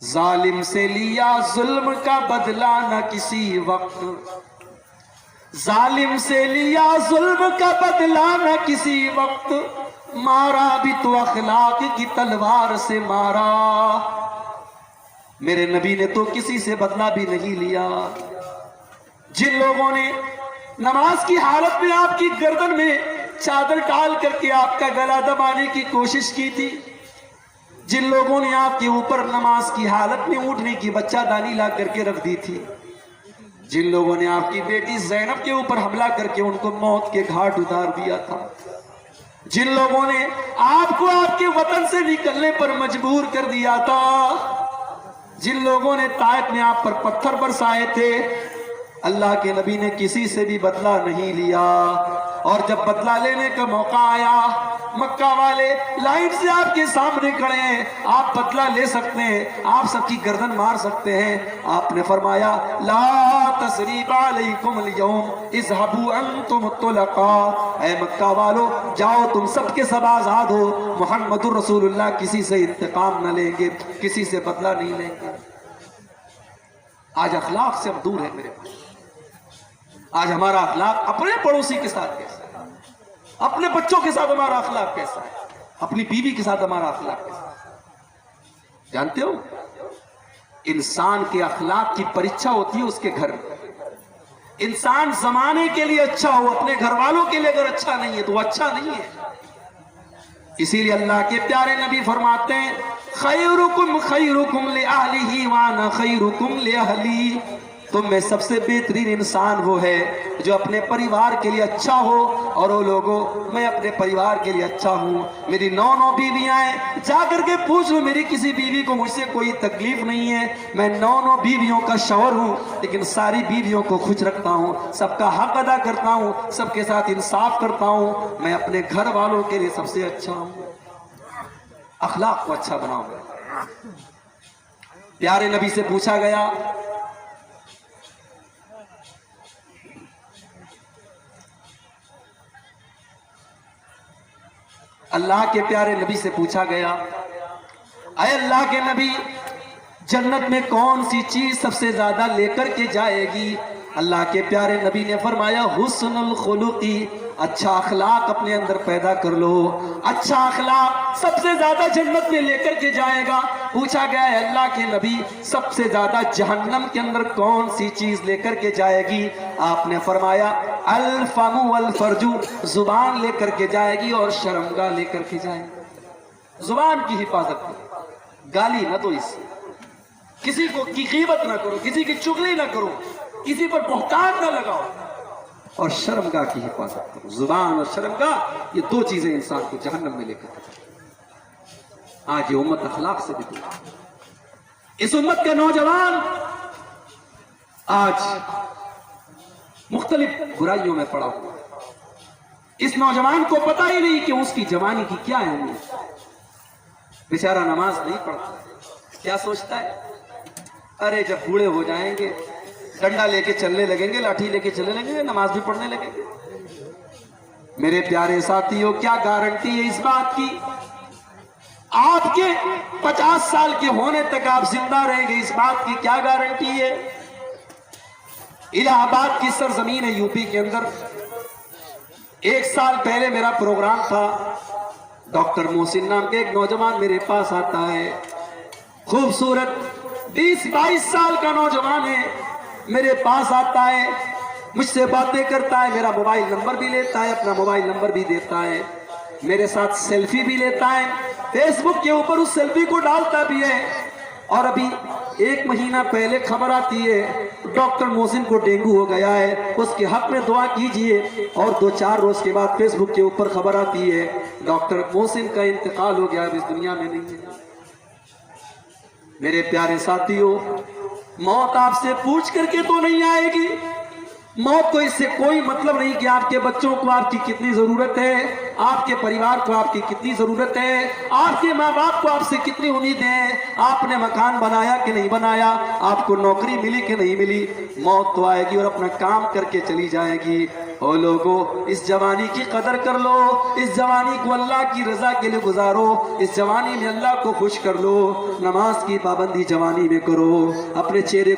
ظالم سے لیا ظلم کا بدلہ نہ کسی وقت، ظالم سے لیا ظلم کا بدلہ نہ کسی وقت، مارا بھی تو اخلاق کی تلوار سے مارا۔ میرے نبی نے تو کسی سے بدلہ بھی نہیں لیا۔ جن لوگوں نے نماز کی حالت میں آپ کی گردن میں چادر ڈال کر کے آپ کا گلا دبانے کی کوشش کی تھی، جن لوگوں نے آپ کے اوپر نماز کی حالت میں اونٹنے کی بچہ دانی لا کر کے رکھ دی تھی، جن لوگوں نے آپ کی بیٹی زینب کے اوپر حملہ کر کے ان کو موت کے گھاٹ اتار دیا تھا، جن لوگوں نے آپ کو آپ کے وطن سے نکلنے پر مجبور کر دیا تھا، جن لوگوں نے طائف میں آپ پر پتھر برسائے تھے، اللہ کے نبی نے کسی سے بھی بدلہ نہیں لیا۔ اور جب بدلہ لینے کا موقع آیا، مکہ والے لائن سے آپ کے سامنے کھڑے ہیں، آپ بدلہ لے سکتے ہیں، آپ سب کی گردن مار سکتے ہیں، آپ نے فرمایا لا تثریب علیکم اليوم اذهبوا انتم الطلقاء، اے مکہ والو جاؤ تم سب کے سب آزاد ہو، محمد الرسول اللہ کسی سے انتقام نہ لیں گے، کسی سے بدلہ نہیں لیں گے۔ آج اخلاق سے ہم دور ہیں میرے پاس۔ آج ہمارا اخلاق اپنے پڑوسی کے ساتھ کیسا ہے، اپنے بچوں کے ساتھ ہمارا اخلاق کیسا ہے، اپنی بیوی کے ساتھ ہمارا اخلاق کیسا ہے۔ جانتے ہو انسان کے اخلاق کی پریچھا ہوتی ہے اس کے گھر میں۔ انسان زمانے کے لیے اچھا ہو، اپنے گھر والوں کے لیے اگر اچھا نہیں ہے تو وہ اچھا نہیں ہے۔ اسی لیے اللہ کے پیارے نبی فرماتے ہیں خیرکم خیرکم لأہلہ وانا خیرکم لأہلی، تم میں سب سے بہترین انسان وہ ہے جو اپنے پریوار کے لیے اچھا ہو، اور وہ لوگوں میں اپنے پریوار کے لیے اچھا ہوں۔ میری 9 بیویاں ہیں، جا کر کے پوچھ لو میری کسی بیوی کو مجھ سے کوئی تکلیف نہیں ہے، میں 9 بیویوں کا شوہر ہوں، لیکن ساری بیویوں کو خوش رکھتا ہوں، سب کا حق ادا کرتا ہوں، سب کے ساتھ انصاف کرتا ہوں، میں اپنے گھر والوں کے لیے سب سے اچھا ہوں۔ اخلاق کو اچھا بناؤ گا۔ پیارے نبی سے پوچھا گیا اللہ کے پیارے نبی سے پوچھا گیا اے اللہ کے نبی جنت میں کون سی چیز سب سے زیادہ لے کر کے جائے گی؟ اللہ کے پیارے نبی نے فرمایا حسن الخلقی، اچھا اخلاق اپنے اندر پیدا کر لو، اچھا اخلاق سب سے زیادہ جنت میں لے کر کے جائے گا۔ پوچھا گیا ہے اللہ کے نبی سب سے زیادہ جہنم کے اندر کون سی چیز لے کر کے جائے گی؟ آپ نے فرمایا الفم والفرج، زبان لے کر کے جائے گی اور شرمگاہ لے کر کے جائے گی۔ زبان کی حفاظت کرو، گالی نہ دو، اس سے کسی کو کی غیبت نہ کرو، کسی کی چغلی نہ کرو، کسی پر بہتان نہ لگاؤ، اور شرمگاہ کی حفاظت کرو۔ زبان اور شرمگاہ یہ 2 چیزیں انسان کو جہنم میں لے کر جائیں۔ آج یہ امت اخلاق سے بھی دور ہے۔ اس امت کا نوجوان آج مختلف برائیوں میں پڑا ہوا ہے۔ اس نوجوان کو پتہ ہی نہیں کہ اس کی جوانی کی کیا اہمیت ہے۔ بیچارہ نماز نہیں پڑھتا، کیا سوچتا ہے ارے جب بوڑھے ہو جائیں گے ڈنڈا لے کے چلنے لگیں گے، لاٹھی لے کے چلنے لگیں گے، نماز بھی پڑھنے لگیں گے۔ میرے پیارے ساتھیوں کیا گارنٹی ہے اس بات کی آپ کے 50 سال کے ہونے تک آپ زندہ رہیں گے؟ اس بات کی کیا گارنٹی ہے؟ الہ آباد کی سرزمین ہے یو پی کے اندر، 1 سال پہلے میرا پروگرام تھا، ڈاکٹر محسن نام کے ایک نوجوان میرے پاس آتا ہے، خوبصورت 20-22 سال کا نوجوان ہے، میرے پاس آتا ہے، مجھ سے باتیں کرتا ہے، میرا موبائل نمبر بھی لیتا ہے، اپنا موبائل نمبر بھی دیتا ہے، میرے ساتھ سیلفی بھی لیتا ہے، فیس بک کے اوپر اس سیلفی کو ڈالتا بھی ہے۔ اور ابھی 1 مہینہ پہلے خبر آتی ہے ڈاکٹر محسن کو ڈینگو ہو گیا ہے، اس کے حق میں دعا کیجئے، اور 2-4 روز کے بعد فیس بک کے اوپر خبر آتی ہے ڈاکٹر محسن کا انتقال ہو گیا، اب اس دنیا میں نہیں ہے۔ میرے پیارے ساتھیوں موت آپ سے پوچھ کر کے تو نہیں آئے گی، موت کو اس سے کوئی مطلب نہیں کہ آپ کے بچوں کو آپ کی کتنی ضرورت ہے، آپ کے پریوار کو آپ کی کتنی ضرورت ہے، آپ کے ماں باپ کو آپ سے کتنی امیدیں ہیں، آپ نے مکان بنایا کہ نہیں بنایا، آپ کو نوکری ملی کہ نہیں ملی۔ موت تو آئے گی اور اپنا کام کر کے چلی جائے گی۔ او لوگو اس جوانی کی قدر کر لو، اس جوانی کو اللہ کی رضا کے لیے گزارو، اس جوانی میں اللہ کو خوش کر لو، نماز کی پابندی جوانی میں کرو، اپنے چہرے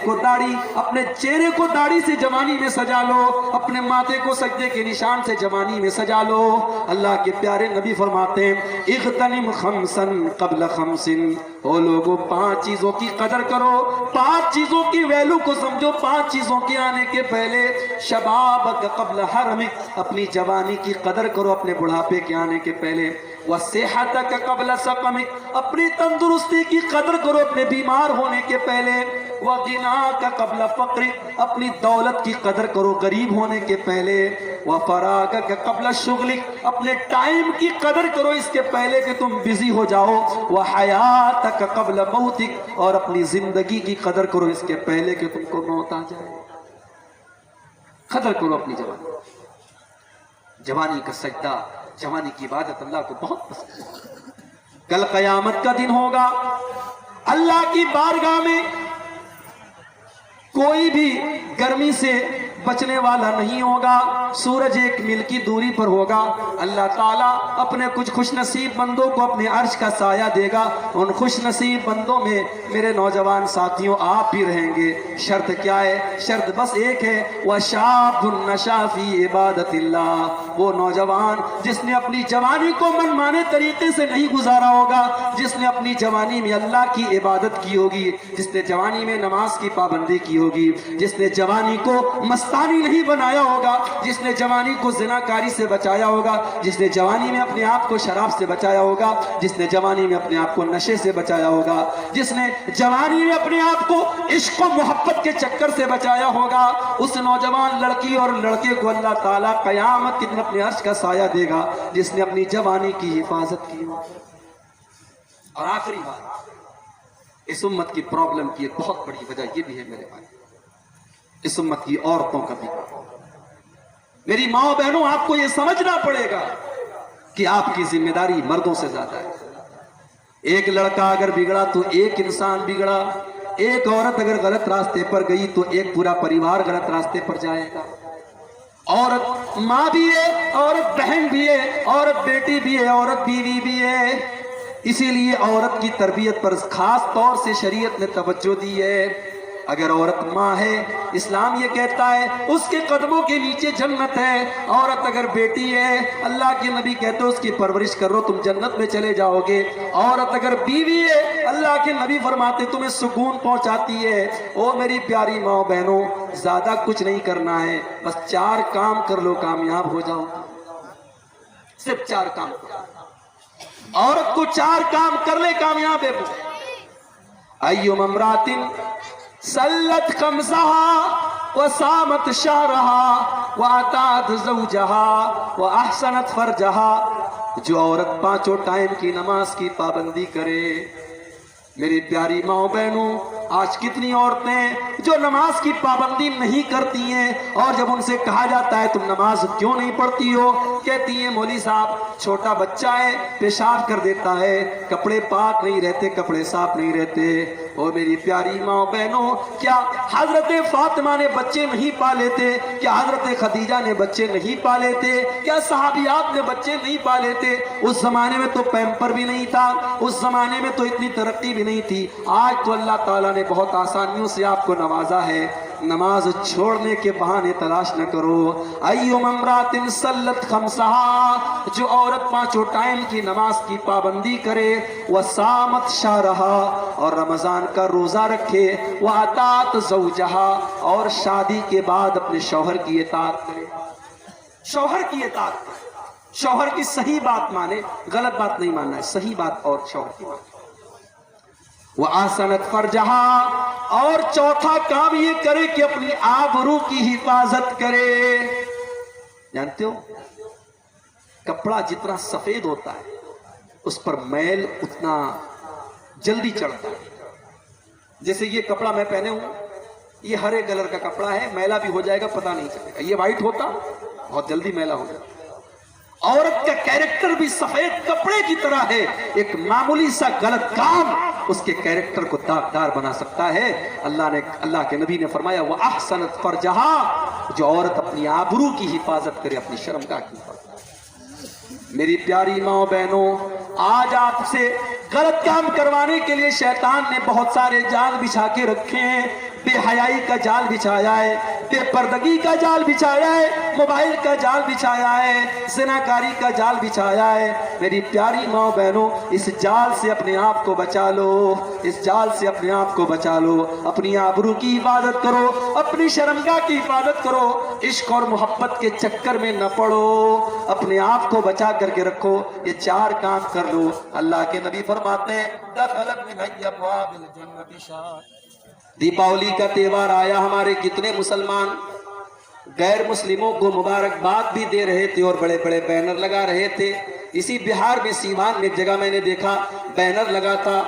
کو داڑھی سے جوانی میں سجا لو، اپنے ماتھے کو سجدے کے نشان سے جوانی میں سجا لو۔ اللہ کے پیارے نبی فرماتے ہیں اغتنم خمسن قبل خمسن، او لوگو 5 چیزوں کی قدر کرو، 5 چیزوں کی ویلو کو سمجھو، 5 چیزوں کے آنے کے پہلے شبابک قبل حرمک، اپنی جوانی کی قدر کرو اپنے بڑھاپے کے آنے کے پہلے، وصحتک قبل سقمک، اپنی تندرستی کی قدر کرو اپنے بیمار ہونے کے پہلے، وغناک قبل فقرک، اپنی دولت کی قدر کرو غریب ہونے کے پہلے، وفراغک قبل شغلک، اپنے ٹائم کی قدر کرو اس کے پہلے کہ تم بزی ہو جاؤ، وحیاتک قبل موتک، اور اپنی زندگی کی قدر کرو اس کے پہلے کہ تم کو موت آ جائے۔ قدر کرو اپنی جوانی کا سجدہ، جوانی کی عبادت اللہ کو بہت پسند ہے۔ کل قیامت کا دن ہوگا، اللہ کی بارگاہ میں کوئی بھی گرمی سے بچنے والا نہیں ہوگا، سورج 1 میل کی دوری پر ہوگا، اللہ تعالیٰ اپنے کچھ خوش نصیب بندوں کو اپنے عرش کا سایہ دے گا، ان خوش نصیب بندوں میں میرے نوجوان ساتھیوں آپ بھی رہیں گے۔ شرط کیا ہے؟ شرط بس ایک ہے، وَشَابٌ نَشَا فِي عِبَادَةِ اللَّهِ، وہ نوجوان جس نے اپنی جوانی کو من مانے طریقے سے نہیں گزارا ہوگا، جس نے اپنی جوانی میں اللہ کی عبادت کی ہوگی، جس نے جوانی میں نماز کی پابندی کی ہوگی، جس نے جوانی کو مستانی نہیں بنایا ہوگا، جس نے جوانی کو زناکاری سے بچایا ہوگا، جس نے جوانی میں اپنے آپ کو شراب سے بچایا ہوگا، جس نے جوانی میں اپنے آپ کو نشے سے بچایا ہوگا، جس نے جوانی میں اپنے آپ کو عشق و محبت کے چکر سے بچایا ہوگا، اس نوجوان لڑکی اور لڑکے کو اللہ تعالیٰ قیامت کے دن اپنے عرش کا سایہ دے گا جس نے اپنی جوانی کی حفاظت کی ہو۔ اور آخری بات، اس امت کی پرابلم کی ایک بہت بڑی وجہ یہ بھی ہے میرے بھائی، اس امت کی عورتوں کا بھی۔ میری ماں بہنوں، آپ کو یہ سمجھنا پڑے گا کہ آپ کی ذمہ داری مردوں سے زیادہ ہے۔ ایک لڑکا اگر بگڑا تو ایک انسان بگڑا، ایک عورت اگر غلط راستے پر گئی تو ایک پورا پریوار غلط راستے پر جائے گا۔ عورت ماں بھی ہے، عورت بہن بھی ہے، عورت بیٹی بھی ہے، عورت بیوی بھی ہے۔ اسی لیے عورت کی تربیت پر خاص طور سے شریعت نے توجہ دی ہے۔ اگر عورت ماں ہے، اسلام یہ کہتا ہے اس کے قدموں کے نیچے جنت ہے۔ عورت اگر بیٹی ہے، اللہ کے نبی کہتے ہیں اس کی پرورش کرو تم جنت میں چلے جاؤ گے۔ عورت اگر بیوی ہے، اللہ کے نبی فرماتے تمہیں سکون پہنچاتی ہے۔ او میری پیاری ماں بہنوں، زیادہ کچھ نہیں کرنا ہے، بس 4 کام کر لو کامیاب ہو جاؤ۔ صرف 4 کام کرو، عورت کو 4 کام کر لے کامیاب ہے۔ ایوم امرات سلت خمسها وصامت شهرها واتات زوجها واحسنت فرجها، جو عورت 5 ٹائم کی نماز کی پابندی کرے۔ میری پیاری ماں بہنوں، آج کتنی عورتیں جو نماز کی پابندی نہیں کرتی ہیں، اور جب ان سے کہا جاتا ہے تم نماز کیوں نہیں پڑھتی ہو، کہتی ہیں مولوی صاحب چھوٹا بچہ ہے پیشاب کر دیتا ہے، کپڑے پاک نہیں رہتے، کپڑے صاف نہیں رہتے۔ اور میری پیاری ماں بہنوں، کیا حضرت فاطمہ نے بچے نہیں پالے تھے؟ کیا حضرت خدیجہ نے بچے نہیں پالے تھے؟ کیا صحابیات نے بچے نہیں پالے تھے؟ اس زمانے میں تو پیمپر بھی نہیں تھا، اس زمانے میں تو اتنی ترقی بھی نہیں تھی۔ آج تو اللہ تعالیٰ نے بہت آسانیوں سے آپ کو نوازا ہے۔ نماز چھوڑنے کے بہانے تلاش نہ کرو۔ ایوم امرات سلت خمسہا، جو عورت 5 ٹائم کی نماز کی پابندی کرے، وصامت شہرہا، اور رمضان کا روزہ رکھے، واتات زوجہا، اور شادی کے بعد اپنے شوہر کی اطاعت کرے۔ شوہر کی اطاعت کرے، شوہر کی صحیح بات مانے، غلط بات نہیں ماننا ہے، صحیح بات اور شوہر کی مانے۔ وَآسَنَتْ فَرْجَهَا، اور چوتھا کام یہ کرے کہ اپنی آبرو کی حفاظت کرے۔ جانتے ہو کپڑا جتنا سفید ہوتا ہے اس پر میل اتنا جلدی چڑھتا ہے۔ جیسے یہ کپڑا میں پہنے ہوں، یہ ہرے کلر کا کپڑا ہے، میلا بھی ہو جائے گا پتہ نہیں چلے گا۔ یہ وائٹ ہوتا بہت جلدی میلا ہو جائے گا۔ عورت کا کیریکٹر بھی سفید کپڑے کی طرح ہے، ایک معمولی سا غلط کام اس کے کیریکٹر کو داغدار بنا سکتا ہے۔ اللہ کے نبی نے فرمایا وَأَحْسَنَتْ فَرْجَهَا، جو عورت اپنی آبرو کی حفاظت کرے، اپنی شرمگاہ کی حفاظت کرے۔ میری پیاری ماں بہنوں، آج آپ سے غلط کام کروانے کے لیے شیطان نے بہت سارے جال بچھا کے رکھے ہیں۔ بے حیائی کا جال بچھایا ہے، بے پردگی کا جال بچھایا ہے، موبائل کا جال بچھایا ہے، زناکاری کا جال بچھایا ہے۔ میری پیاری ماں بہنوں، اس جال سے اپنے آپ کو بچا لو، اس جال سے اپنے آپ کو بچا لو۔ اپنی آبرو کی حفاظت کرو، اپنی شرمگاہ کی حفاظت کرو، عشق اور محبت کے چکر میں نہ پڑو، اپنے آپ کو بچا کر کے رکھو۔ یہ 4 کام کر لو، اللہ کے نبی فرماتے ہیں دخلت من ابواب الجنت شاہ۔ دیپاولی کا تہوار آیا، ہمارے کتنے مسلمان غیر مسلموں کو مبارکباد بھی دے رہے تھے اور بڑے بڑے بینر لگا رہے تھے۔ اسی بہار میں سیوان میں ایک جگہ میں نے دیکھا بینر لگا تھا،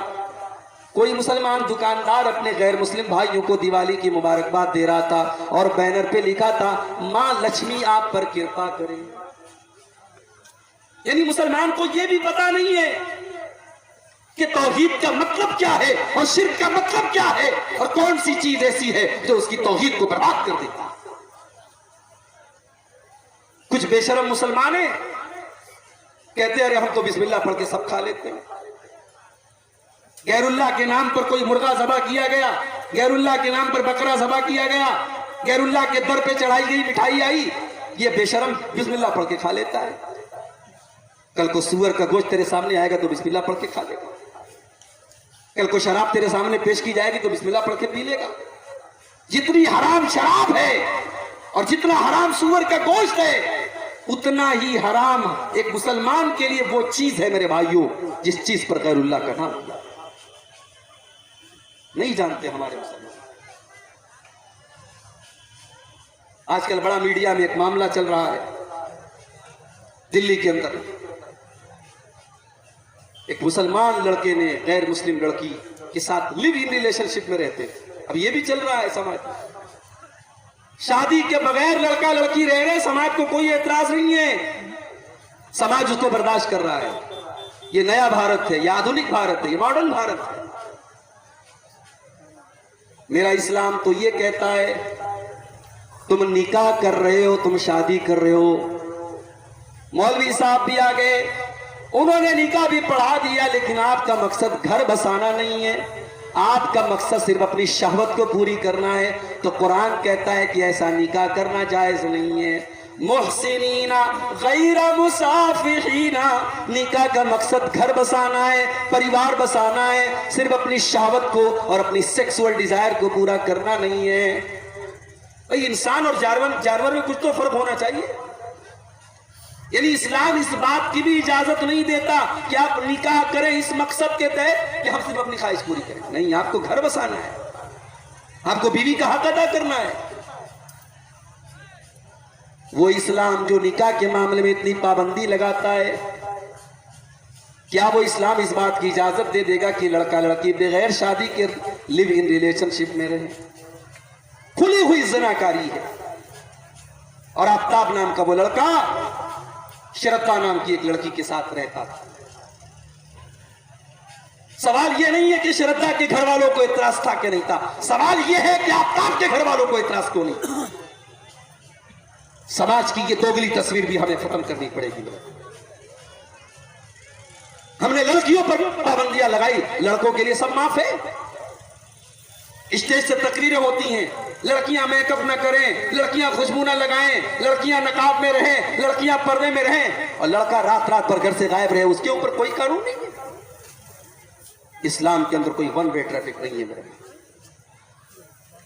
کوئی مسلمان دکاندار اپنے غیر مسلم بھائیوں کو دیوالی کی مبارکباد دے رہا تھا اور بینر پہ لکھا تھا ماں لکشمی آپ پر کرپا کرے۔ یعنی مسلمان کو یہ بھی پتا نہیں ہے کہ توحید کا مطلب کیا ہے اور شرک کا مطلب کیا ہے، اور کون سی چیز ایسی ہے جو اس کی توحید کو برباد کر دیتی ہے۔ کچھ بے شرم مسلمان ہیں، کہتے ہیں ارے ہم تو بسم اللہ پڑھ کے سب کھا لیتے ہیں۔ غیر اللہ کے نام پر کوئی مرغا ذبح کیا گیا، غیر اللہ کے نام پر بکرا ذبح کیا گیا، غیر اللہ کے در پہ چڑھائی گئی مٹھائی آئی، یہ بے شرم بسم اللہ پڑھ کے کھا لیتا ہے۔ کل کو سور کا گوشت تیرے سامنے آئے گا تو بسم اللہ پڑھ کے کھا لے گا، کل کو شراب تیرے سامنے پیش کی جائے گی تو بسم اللہ پڑھ کے پی لے گا۔ جتنی حرام شراب ہے اور جتنا حرام سور کا گوشت ہے، اتنا ہی حرام ایک مسلمان کے لیے وہ چیز ہے میرے بھائیوں جس چیز پر غیر اللہ کا نام نہیں جانتے ہمارے مسلمان۔ آج کل بڑا میڈیا میں ایک معاملہ چل رہا ہے، دلی کے اندر ایک مسلمان لڑکے نے غیر مسلم لڑکی کے ساتھ لیو ان ریلیشن شپ میں رہتے، اب یہ بھی چل رہا ہے سماج میں، شادی کے بغیر لڑکا لڑکی رہ رہے، سماج کو کوئی اعتراض نہیں ہے، سماج اس کو برداشت کر رہا ہے۔ یہ نیا بھارت ہے، یہ آدھونک بھارت ہے، یہ ماڈرن بھارت ہے۔ میرا اسلام تو یہ کہتا ہے تم نکاح کر رہے ہو، تم شادی کر رہے ہو، مولوی صاحب بھی آ گئے، انہوں نے نکاح بھی پڑھا دیا، لیکن آپ کا مقصد گھر بسانا نہیں ہے، آپ کا مقصد صرف اپنی شہوت کو پوری کرنا ہے، تو قرآن کہتا ہے کہ ایسا نکاح کرنا جائز نہیں ہے۔ محسنین غیر مسافحین، نکاح کا مقصد گھر بسانا ہے، پریوار بسانا ہے، صرف اپنی شہوت کو اور اپنی سیکسول ڈیزائر کو پورا کرنا نہیں ہے۔ بھئی انسان اور جانور میں کچھ تو فرق ہونا چاہیے۔ یعنی اسلام اس بات کی بھی اجازت نہیں دیتا کہ آپ نکاح کریں اس مقصد کے تحت کہ ہم صرف اپنی خواہش پوری کریں، نہیں، آپ کو گھر بسانا ہے، آپ کو بیوی کا حق ادا کرنا ہے۔ وہ اسلام جو نکاح کے معاملے میں اتنی پابندی لگاتا ہے، کیا وہ اسلام اس بات کی اجازت دے دے گا کہ لڑکا لڑکی بغیر شادی کے لیو ان ریلیشن شپ میں رہے؟ کھلی ہوئی زناکاری ہے۔ اور آفتاب نام کا وہ لڑکا شرطا نام کی ایک لڑکی کے ساتھ رہتا تھا۔ سوال یہ نہیں ہے کہ شرطا کے گھر والوں کو اعتراض تھا کہ نہیں تھا، سوال یہ ہے کہ آفتاب کے گھر والوں کو اعتراض کیوں نہیں۔ سماج کی یہ دوگلی تصویر بھی ہمیں ختم کرنی پڑے گی۔ ہم نے لڑکیوں پر پابندیاں لگائی، لڑکوں کے لیے سب معاف ہے۔ اسٹیج سے تقریریں ہوتی ہیں، لڑکیاں میک اپ نہ کریں، لڑکیاں خوشبو نہ لگائیں، لڑکیاں نقاب میں رہیں، لڑکیاں پردے میں رہیں، اور لڑکا رات رات پر گھر سے غائب رہے، اس کے اوپر کوئی قانون نہیں ہے۔ اسلام کے اندر کوئی ون وے ٹریفک نہیں ہے میرے۔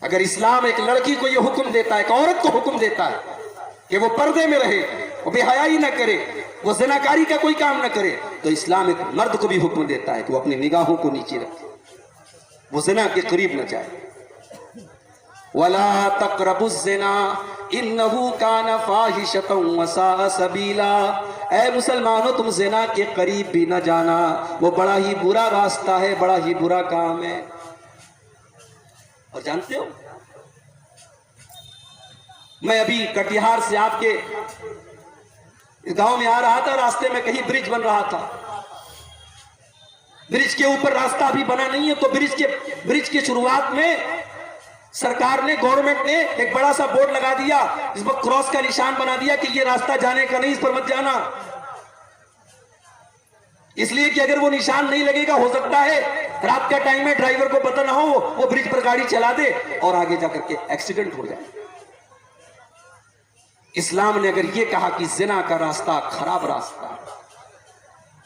اگر اسلام ایک لڑکی کو یہ حکم دیتا ہے، ایک عورت کو حکم دیتا ہے کہ وہ پردے میں رہے، وہ بے حیائی نہ کرے، وہ زناکاری کا کوئی کام نہ کرے، تو اسلام ایک مرد کو بھی حکم دیتا ہے کہ وہ اپنی نگاہوں کو نیچے رکھے، وہ زنا کے قریب نہ جائے۔ وَلَا تَقْرَبُوا الزِّنَا إِنَّهُ كَانَ فَاحِشَةً وَسَاءَ سَبِيلًا، اے مسلمانوں تم زنا کے قریب بھی نہ جانا، وہ بڑا ہی برا راستہ ہے، بڑا ہی برا کام ہے۔ اور جانتے ہو، میں ابھی کٹیہار سے آپ کے گاؤں میں آ رہا تھا، راستے میں کہیں برج بن رہا تھا، برج کے اوپر راستہ بھی بنا نہیں ہے، تو برج کے شروعات میں سرکار نے، گورنمنٹ نے ایک بڑا سا بورڈ لگا دیا، اس پر کراس کا نشان بنا دیا کہ یہ راستہ جانے کا نہیں، اس پر مت جانا، اس لیے کہ اگر وہ نشان نہیں لگے گا، ہو سکتا ہے رات کا ٹائم ہے، ڈرائیور کو پتہ نہ ہو، وہ برج پر گاڑی چلا دے اور آگے جا کر کے ایکسیڈنٹ ہو جائے۔ اسلام نے اگر یہ کہا کہ زنا کا راستہ خراب راستہ،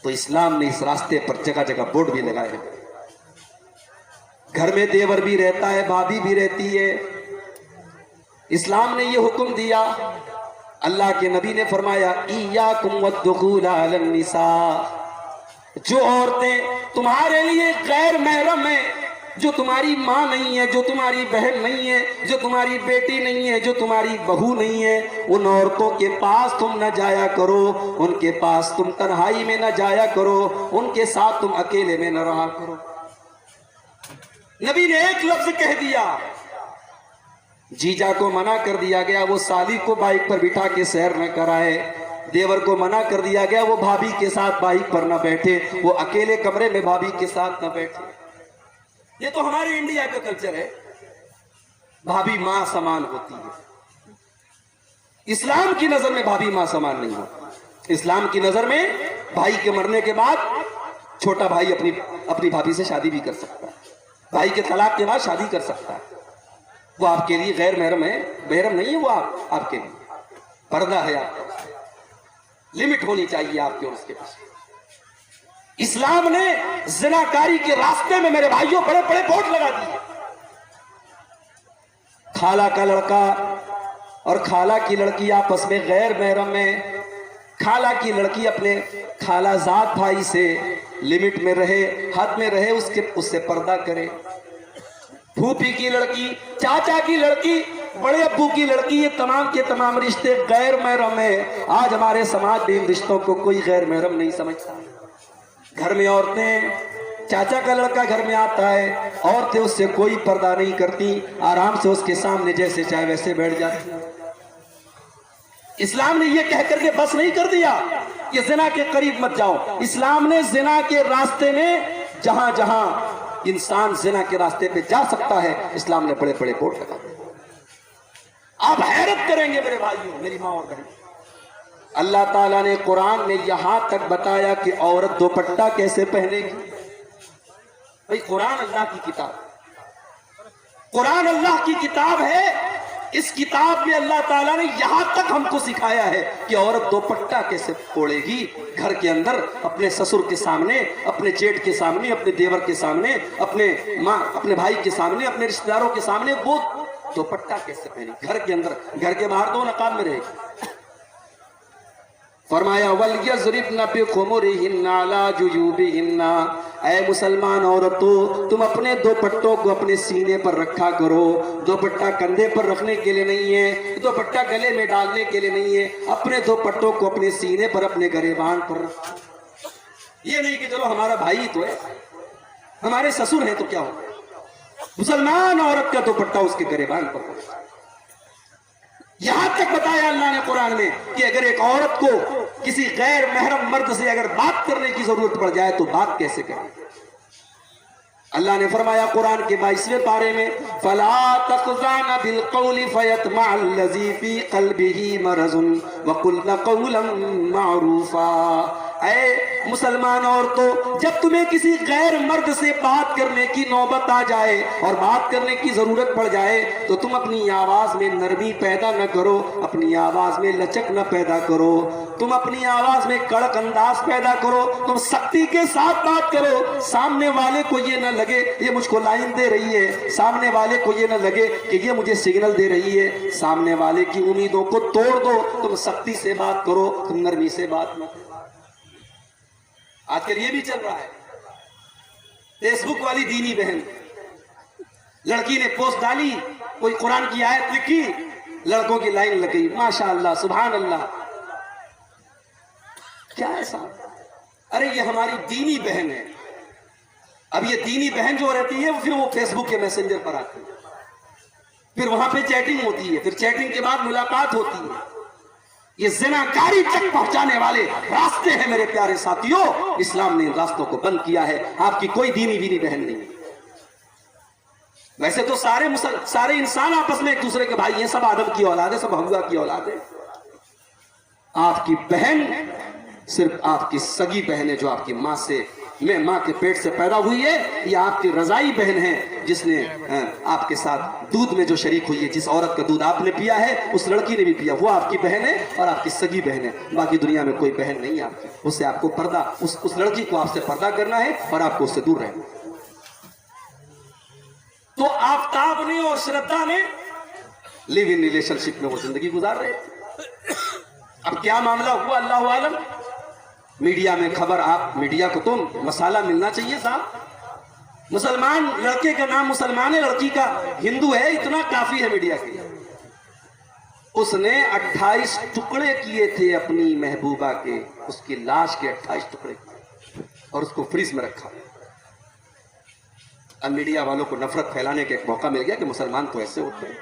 تو اسلام نے اس راستے پر جگہ جگہ بورڈ بھی لگائے ہیں۔ گھر میں دیور بھی رہتا ہے، بھابھی بھی رہتی ہے، اسلام نے یہ حکم دیا، اللہ کے نبی نے فرمایا ایاکم والدخول علی النساء، جو عورتیں تمہارے لیے غیر محرم ہیں، جو تمہاری ماں نہیں ہے، جو تمہاری بہن نہیں ہے، جو تمہاری بیٹی نہیں ہے، جو تمہاری بہو نہیں ہے، ان عورتوں کے پاس تم نہ جایا کرو، ان کے پاس تم تنہائی میں نہ جایا کرو، ان کے ساتھ تم اکیلے میں نہ رہا کرو۔ نبی نے ایک لفظ کہہ دیا، جیجا کو منع کر دیا گیا وہ سالی کو بائک پر بٹھا کے سیر نہ کرائے، دیور کو منع کر دیا گیا وہ بھابھی کے ساتھ بائک پر نہ بیٹھے، وہ اکیلے کمرے میں بھابھی کے ساتھ نہ بیٹھے۔ یہ تو ہمارے انڈیا کا کلچر ہے، بھابھی ماں سمان ہوتی ہے۔ اسلام کی نظر میں بھابھی ماں سمان نہیں ہوتی۔ اسلام کی نظر میں بھائی کے مرنے کے بعد چھوٹا بھائی اپنی بھابھی سے شادی بھی کر سکتا ہے، بھائی کے طلاق کے بعد شادی کر سکتا ہے، وہ آپ کے لیے غیر محرم ہے، محرم نہیں ہے، وہ آپ کے لیے پردہ ہے، آپ کا لمٹ ہونی چاہیے آپ کے اور اس کے پیچھے۔ اسلام نے زناکاری کے راستے میں میرے بھائیوں بڑے بڑے بورڈ لگا دیے۔ خالہ کا لڑکا اور خالہ کی لڑکی آپس میں غیر محرم میں، خالہ کی لڑکی اپنے خالہ زاد بھائی سے لمٹ میں رہے، حد میں رہے، اس سے پردہ کرے۔ پھوپھی کی لڑکی، چاچا کی لڑکی، بڑے ابو کی لڑکی، یہ تمام کے تمام رشتے غیر محرم ہیں۔ آج ہمارے سماج میں ان رشتوں کو کوئی غیر محرم نہیں سمجھتا۔ گھر میں عورتیں، چاچا کا لڑکا گھر میں آتا ہے، عورتیں اس سے کوئی پردہ نہیں کرتی، آرام سے اس کے سامنے جیسے چاہے ویسے بیٹھ جاتی۔ اسلام نے یہ کہہ کر کے بس نہیں کر دیا کہ زنا کے قریب مت جاؤ، اسلام نے زنا کے راستے میں جہاں جہاں انسان زنا کے راستے پہ جا سکتا ہے، اسلام نے بڑے بڑے بورڈ لگا دیے۔ آپ حیرت کریں گے میرے بھائیوں، میری ماں اور بہن، اللہ تعالیٰ نے قرآن میں یہاں تک بتایا کہ عورت دوپٹہ کیسے پہنے گی۔ بھئی قرآن اللہ کی کتاب، قرآن اللہ کی کتاب ہے، اس کتاب میں اللہ تعالیٰ نے یہاں تک ہم کو سکھایا ہے کہ عورت دوپٹہ کیسے اوڑھے گی گھر کے اندر، اپنے سسر کے سامنے، اپنے جیٹھ کے سامنے، اپنے دیور کے سامنے، اپنے بھائی کے سامنے، اپنے رشتہ داروں کے سامنے وہ دوپٹہ کیسے پہنے گھر کے اندر، گھر کے باہر تو نقاب میں رہے گی۔ فرمایا وَلْيَضْرِبْنَ بِخُمُرِهِنَّ عَلَى جُيُوبِهِنَّ، اے مسلمان عورتوں تم اپنے دوپٹوں کو اپنے سینے پر رکھا کرو۔ دوپٹہ کندھے پر رکھنے کے لیے نہیں ہے، دوپٹہ گلے میں ڈالنے کے لیے نہیں ہے، اپنے دوپٹوں کو اپنے سینے پر، اپنے گریبان پر رکھو۔ یہ نہیں کہ چلو ہمارا بھائی تو ہے، ہمارے سسر ہیں تو کیا ہو، مسلمان عورت کا دوپٹہ اس کے گریبان پر ہو۔ یہاں تک بتایا اللہ نے قرآن میں کہ اگر ایک عورت کو کسی غیر محرم مرد سے اگر بات کرنے کی ضرورت پڑ جائے تو بات کیسے کرے۔ اللہ نے فرمایا قرآن کے 22ویں پارے میں فَلَا تَخْضَعْنَ بِالْقَوْلِ فَيَطْمَعَ الَّذِي فِي قَلْبِهِ مَرَضٌ وَقُلْنَ قَوْلًا مَعْرُوفًا۔ اے مسلمان عورتوں، جب تمہیں کسی غیر مرد سے بات کرنے کی نوبت آ جائے اور بات کرنے کی ضرورت پڑ جائے تو تم اپنی آواز میں نرمی پیدا نہ کرو، اپنی آواز میں لچک نہ پیدا کرو، تم اپنی آواز میں کڑک انداز پیدا کرو، تم سختی کے ساتھ بات کرو۔ سامنے والے کو یہ نہ لگے یہ مجھ کو لائن دے رہی ہے، سامنے والے کو یہ نہ لگے کہ یہ مجھے سگنل دے رہی ہے، سامنے والے کی امیدوں کو توڑ دو، تم سختی سے بات کرو، تم نرمی سے بات نہ کرو۔ آج کل یہ بھی چل رہا ہے، فیس بک والی دینی بہن، لڑکی نے پوسٹ ڈالی، کوئی قرآن کی آیت لکھی، لڑکوں کی لائن لگ گئی، ماشاءاللہ سبحان اللہ۔ کیا ایسا؟ ارے یہ ہماری دینی بہن ہے۔ اب یہ دینی بہن جو رہتی ہے پھر وہ فیس بک کے میسنجر پر آتی ہے، پھر وہاں پہ چیٹنگ ہوتی ہے، پھر چیٹنگ کے بعد ملاقات ہوتی ہے۔ یہ زناکاری تک پہنچانے والے راستے ہیں میرے پیارے ساتھیوں، اسلام نے ان راستوں کو بند کیا ہے۔ آپ کی کوئی دینی بہن نہیں۔ ویسے تو سارے انسان آپس میں ایک دوسرے کے بھائی ہیں، سب آدم کی اولاد ہے، سب حوا کی اولاد ہے. آپ کی بہن صرف آپ کی سگی بہن ہے جو آپ کی ماں کے پیٹ سے پیدا ہوئی ہے، یا آپ کی رضائی بہن ہے جس نے آپ کے ساتھ دودھ میں جو شریک ہوئی ہے. جس عورت کا دودھ آپ نے پیا ہے اس لڑکی نے بھی پیا، وہ آپ کی بہن ہے اور آپ کی سگی بہن ہے. باقی دنیا میں کوئی بہن نہیں ہے آپ کی. اس سے آپ کو پردہ، اس لڑکی کو آپ سے پردہ کرنا ہے اور آپ کو اس سے دور رہنا ہے. تو آفتاب نے اور شردا نے لیو ان ریلیشن شپ میں وہ زندگی گزار رہے تھے. اب کیا معاملہ ہوا اللہ عالم. میڈیا میں خبر، آپ میڈیا کو تو مسالہ ملنا چاہیے صاحب. مسلمان لڑکے کا نام مسلمان ہے، لڑکی کا ہندو ہے، اتنا کافی ہے میڈیا کے لیے. اس نے 28 ٹکڑے کیے تھے اپنی محبوبہ کے، اس کی لاش کے 28 ٹکڑے کیے اور اس کو فریز میں رکھا. اب میڈیا والوں کو نفرت پھیلانے کا ایک موقع مل گیا کہ مسلمان تو ایسے ہوتے ہیں.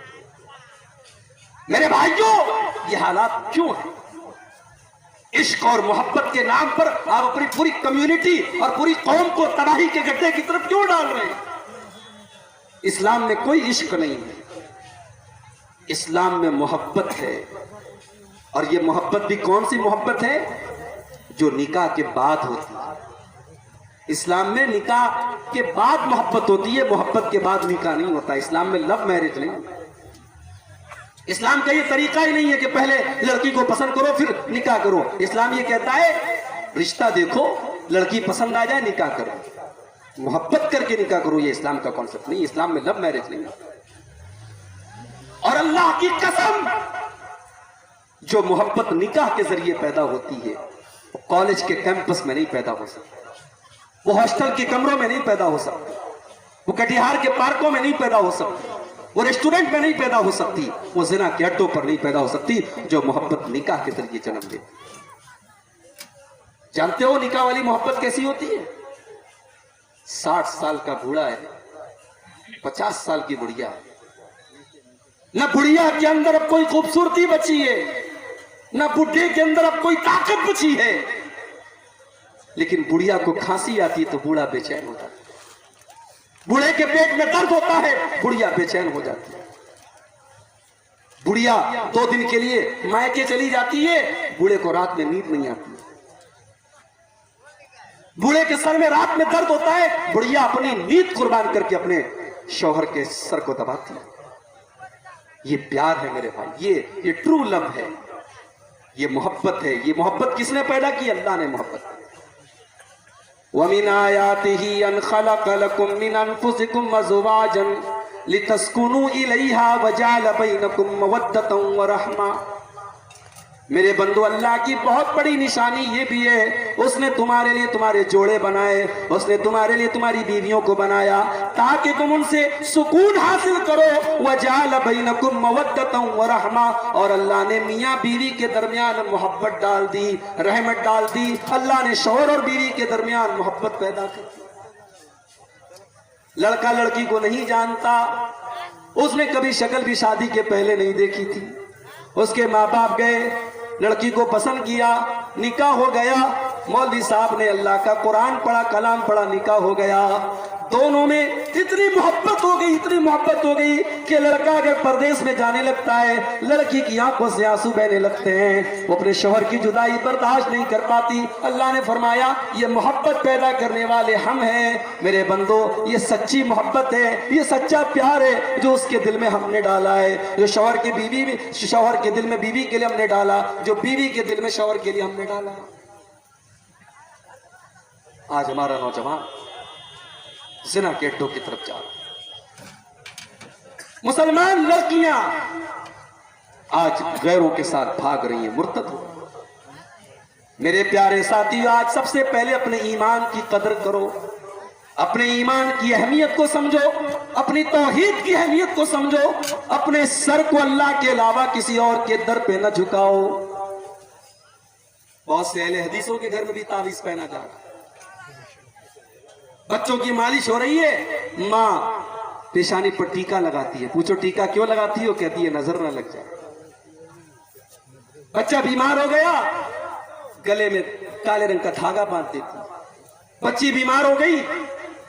میرے بھائیوں، یہ حالات کیوں ہیں؟ عشق اور محبت کے نام پر آپ اپنی پوری کمیونٹی اور پوری قوم کو تباہی کے گڈھے کی طرف کیوں ڈال رہے ہیں؟ اسلام میں کوئی عشق نہیں ہے، اسلام میں محبت ہے. اور یہ محبت بھی کون سی محبت ہے؟ جو نکاح کے بعد ہوتی ہے. اسلام میں نکاح کے بعد محبت ہوتی ہے، محبت کے بعد نکاح نہیں ہوتا. اسلام میں لو میرج نہیں. اسلام کا یہ طریقہ ہی نہیں ہے کہ پہلے لڑکی کو پسند کرو پھر نکاح کرو. اسلام یہ کہتا ہے رشتہ دیکھو، لڑکی پسند آ جائے نکاح کرو، محبت کر کے نکاح کرو. یہ اسلام کا کانسیپٹ نہیں. اسلام میں لو میرج نہیں. اور اللہ کی قسم، جو محبت نکاح کے ذریعے پیدا ہوتی ہے وہ کالج کے کیمپس میں نہیں پیدا ہو سکتی، وہ ہاسٹل کے کمروں میں نہیں پیدا ہو سکتی، وہ کٹیہار کے پارکوں میں نہیں پیدا ہو سکتی، وہ ریسٹورنٹ میں نہیں پیدا ہو سکتی، وہ زنا کے اڈوں پر نہیں پیدا ہو سکتی. جو محبت نکاح کے ذریعے جنم لیتی. جانتے ہو نکاح والی محبت کیسی ہوتی ہے؟ 60 سال کا بوڑھا ہے، 50 سال کی بڑھیا ہے. نہ بڑھیا کے اندر اب کوئی خوبصورتی بچی ہے، نہ بڈھے کے اندر اب کوئی طاقت بچی ہے. لیکن بڑھیا کو کھانسی آتی ہے تو بوڑھا بے چین ہوتا ہے. بوڑھے کے پیٹ میں درد ہوتا ہے، بڑھیا بے چین ہو جاتی ہے. بڑھیا 2 دن کے لیے مائکے چلی جاتی ہے، بوڑھے کو رات میں نیند نہیں آتی. بوڑھے کے سر میں رات میں درد ہوتا ہے، بڑھیا اپنی نیند قربان کر کے اپنے شوہر کے سر کو دباتی ہے. یہ پیار ہے میرے بھائی، یہ ٹرو لو ہے، یہ محبت ہے. یہ محبت کس نے پیدا کی؟ اللہ نے محبت. وَمِنْ آيَاتِهِ أَنْ خَلَقَ لَكُم مِّنْ أَنفُسِكُمْ أَزْوَاجًا لِتَسْكُنُوا إِلَيْهَا وَجَعَلَ بَيْنَكُمْ مَوَدَّةً وَرَحْمَةً. میرے بندو، اللہ کی بہت بڑی نشانی یہ بھی ہے، اس نے تمہارے لیے تمہارے جوڑے بنائے، اس نے تمہارے لیے تمہاری بیویوں کو بنایا تاکہ تم ان سے سکون حاصل کرو. وَجَعَلَ بَيْنَكُمْ مَوَدَّةً وَرَحْمَةً. اور اللہ نے میاں بیوی کے درمیان محبت ڈال دی، رحمت ڈال دی. اللہ نے شوہر اور بیوی کے درمیان محبت پیدا کی. لڑکا لڑکی کو نہیں جانتا، اس نے کبھی شکل بھی شادی کے پہلے نہیں دیکھی تھی. اس کے ماں باپ گئے، لڑکی کو پسند کیا، نکاح ہو گیا. مولوی صاحب نے اللہ کا قرآن پڑھا، کلام پڑھا، نکاح ہو گیا. دونوں میں اتنی محبت ہو گئی، اتنی محبت ہو گئی کہ لڑکا اگر پردیس میں جانے لگتا ہے، لڑکی کی آنکھوں سے آنسو بہنے لگتے ہیں. وہ اپنے شوہر کی جدائی برداشت نہیں کر پاتی. اللہ نے فرمایا یہ محبت پیدا کرنے والے ہم ہیں. میرے بندو، یہ سچی محبت ہے، یہ سچا پیار ہے جو اس کے دل میں ہم نے ڈالا ہے، جو شوہر کے دل میں بیوی کے لیے ہم نے ڈالا، جو بیوی کے دل میں شوہر کے لیے ہم نے ڈالا. آج ہمارا نوجوان زنا کے اڈوں کی طرف جا رہا ہے. مسلمان لڑکیاں آج غیروں کے ساتھ بھاگ رہی ہیں، مرتد ہو. میرے پیارے ساتھیو، آج سب سے پہلے اپنے ایمان کی قدر کرو، اپنے ایمان کی اہمیت کو سمجھو، اپنی توحید کی اہمیت کو سمجھو. اپنے سر کو اللہ کے علاوہ کسی اور کے در پہ نہ جھکاؤ. بہت سے اہل حدیثوں کے گھر میں بھی تعویذ پہنا جا رہا ہے. بچوں کی مالش ہو رہی ہے، ماں پیشانی پر ٹیکا لگاتی ہے. پوچھو ٹیکا کیوں لگاتی ہو؟ کہتی ہے نظر نہ لگ جائے. بچہ بیمار ہو گیا، گلے میں کالے رنگ کا دھاگا باندھ دیتی. بچی بیمار ہو گئی،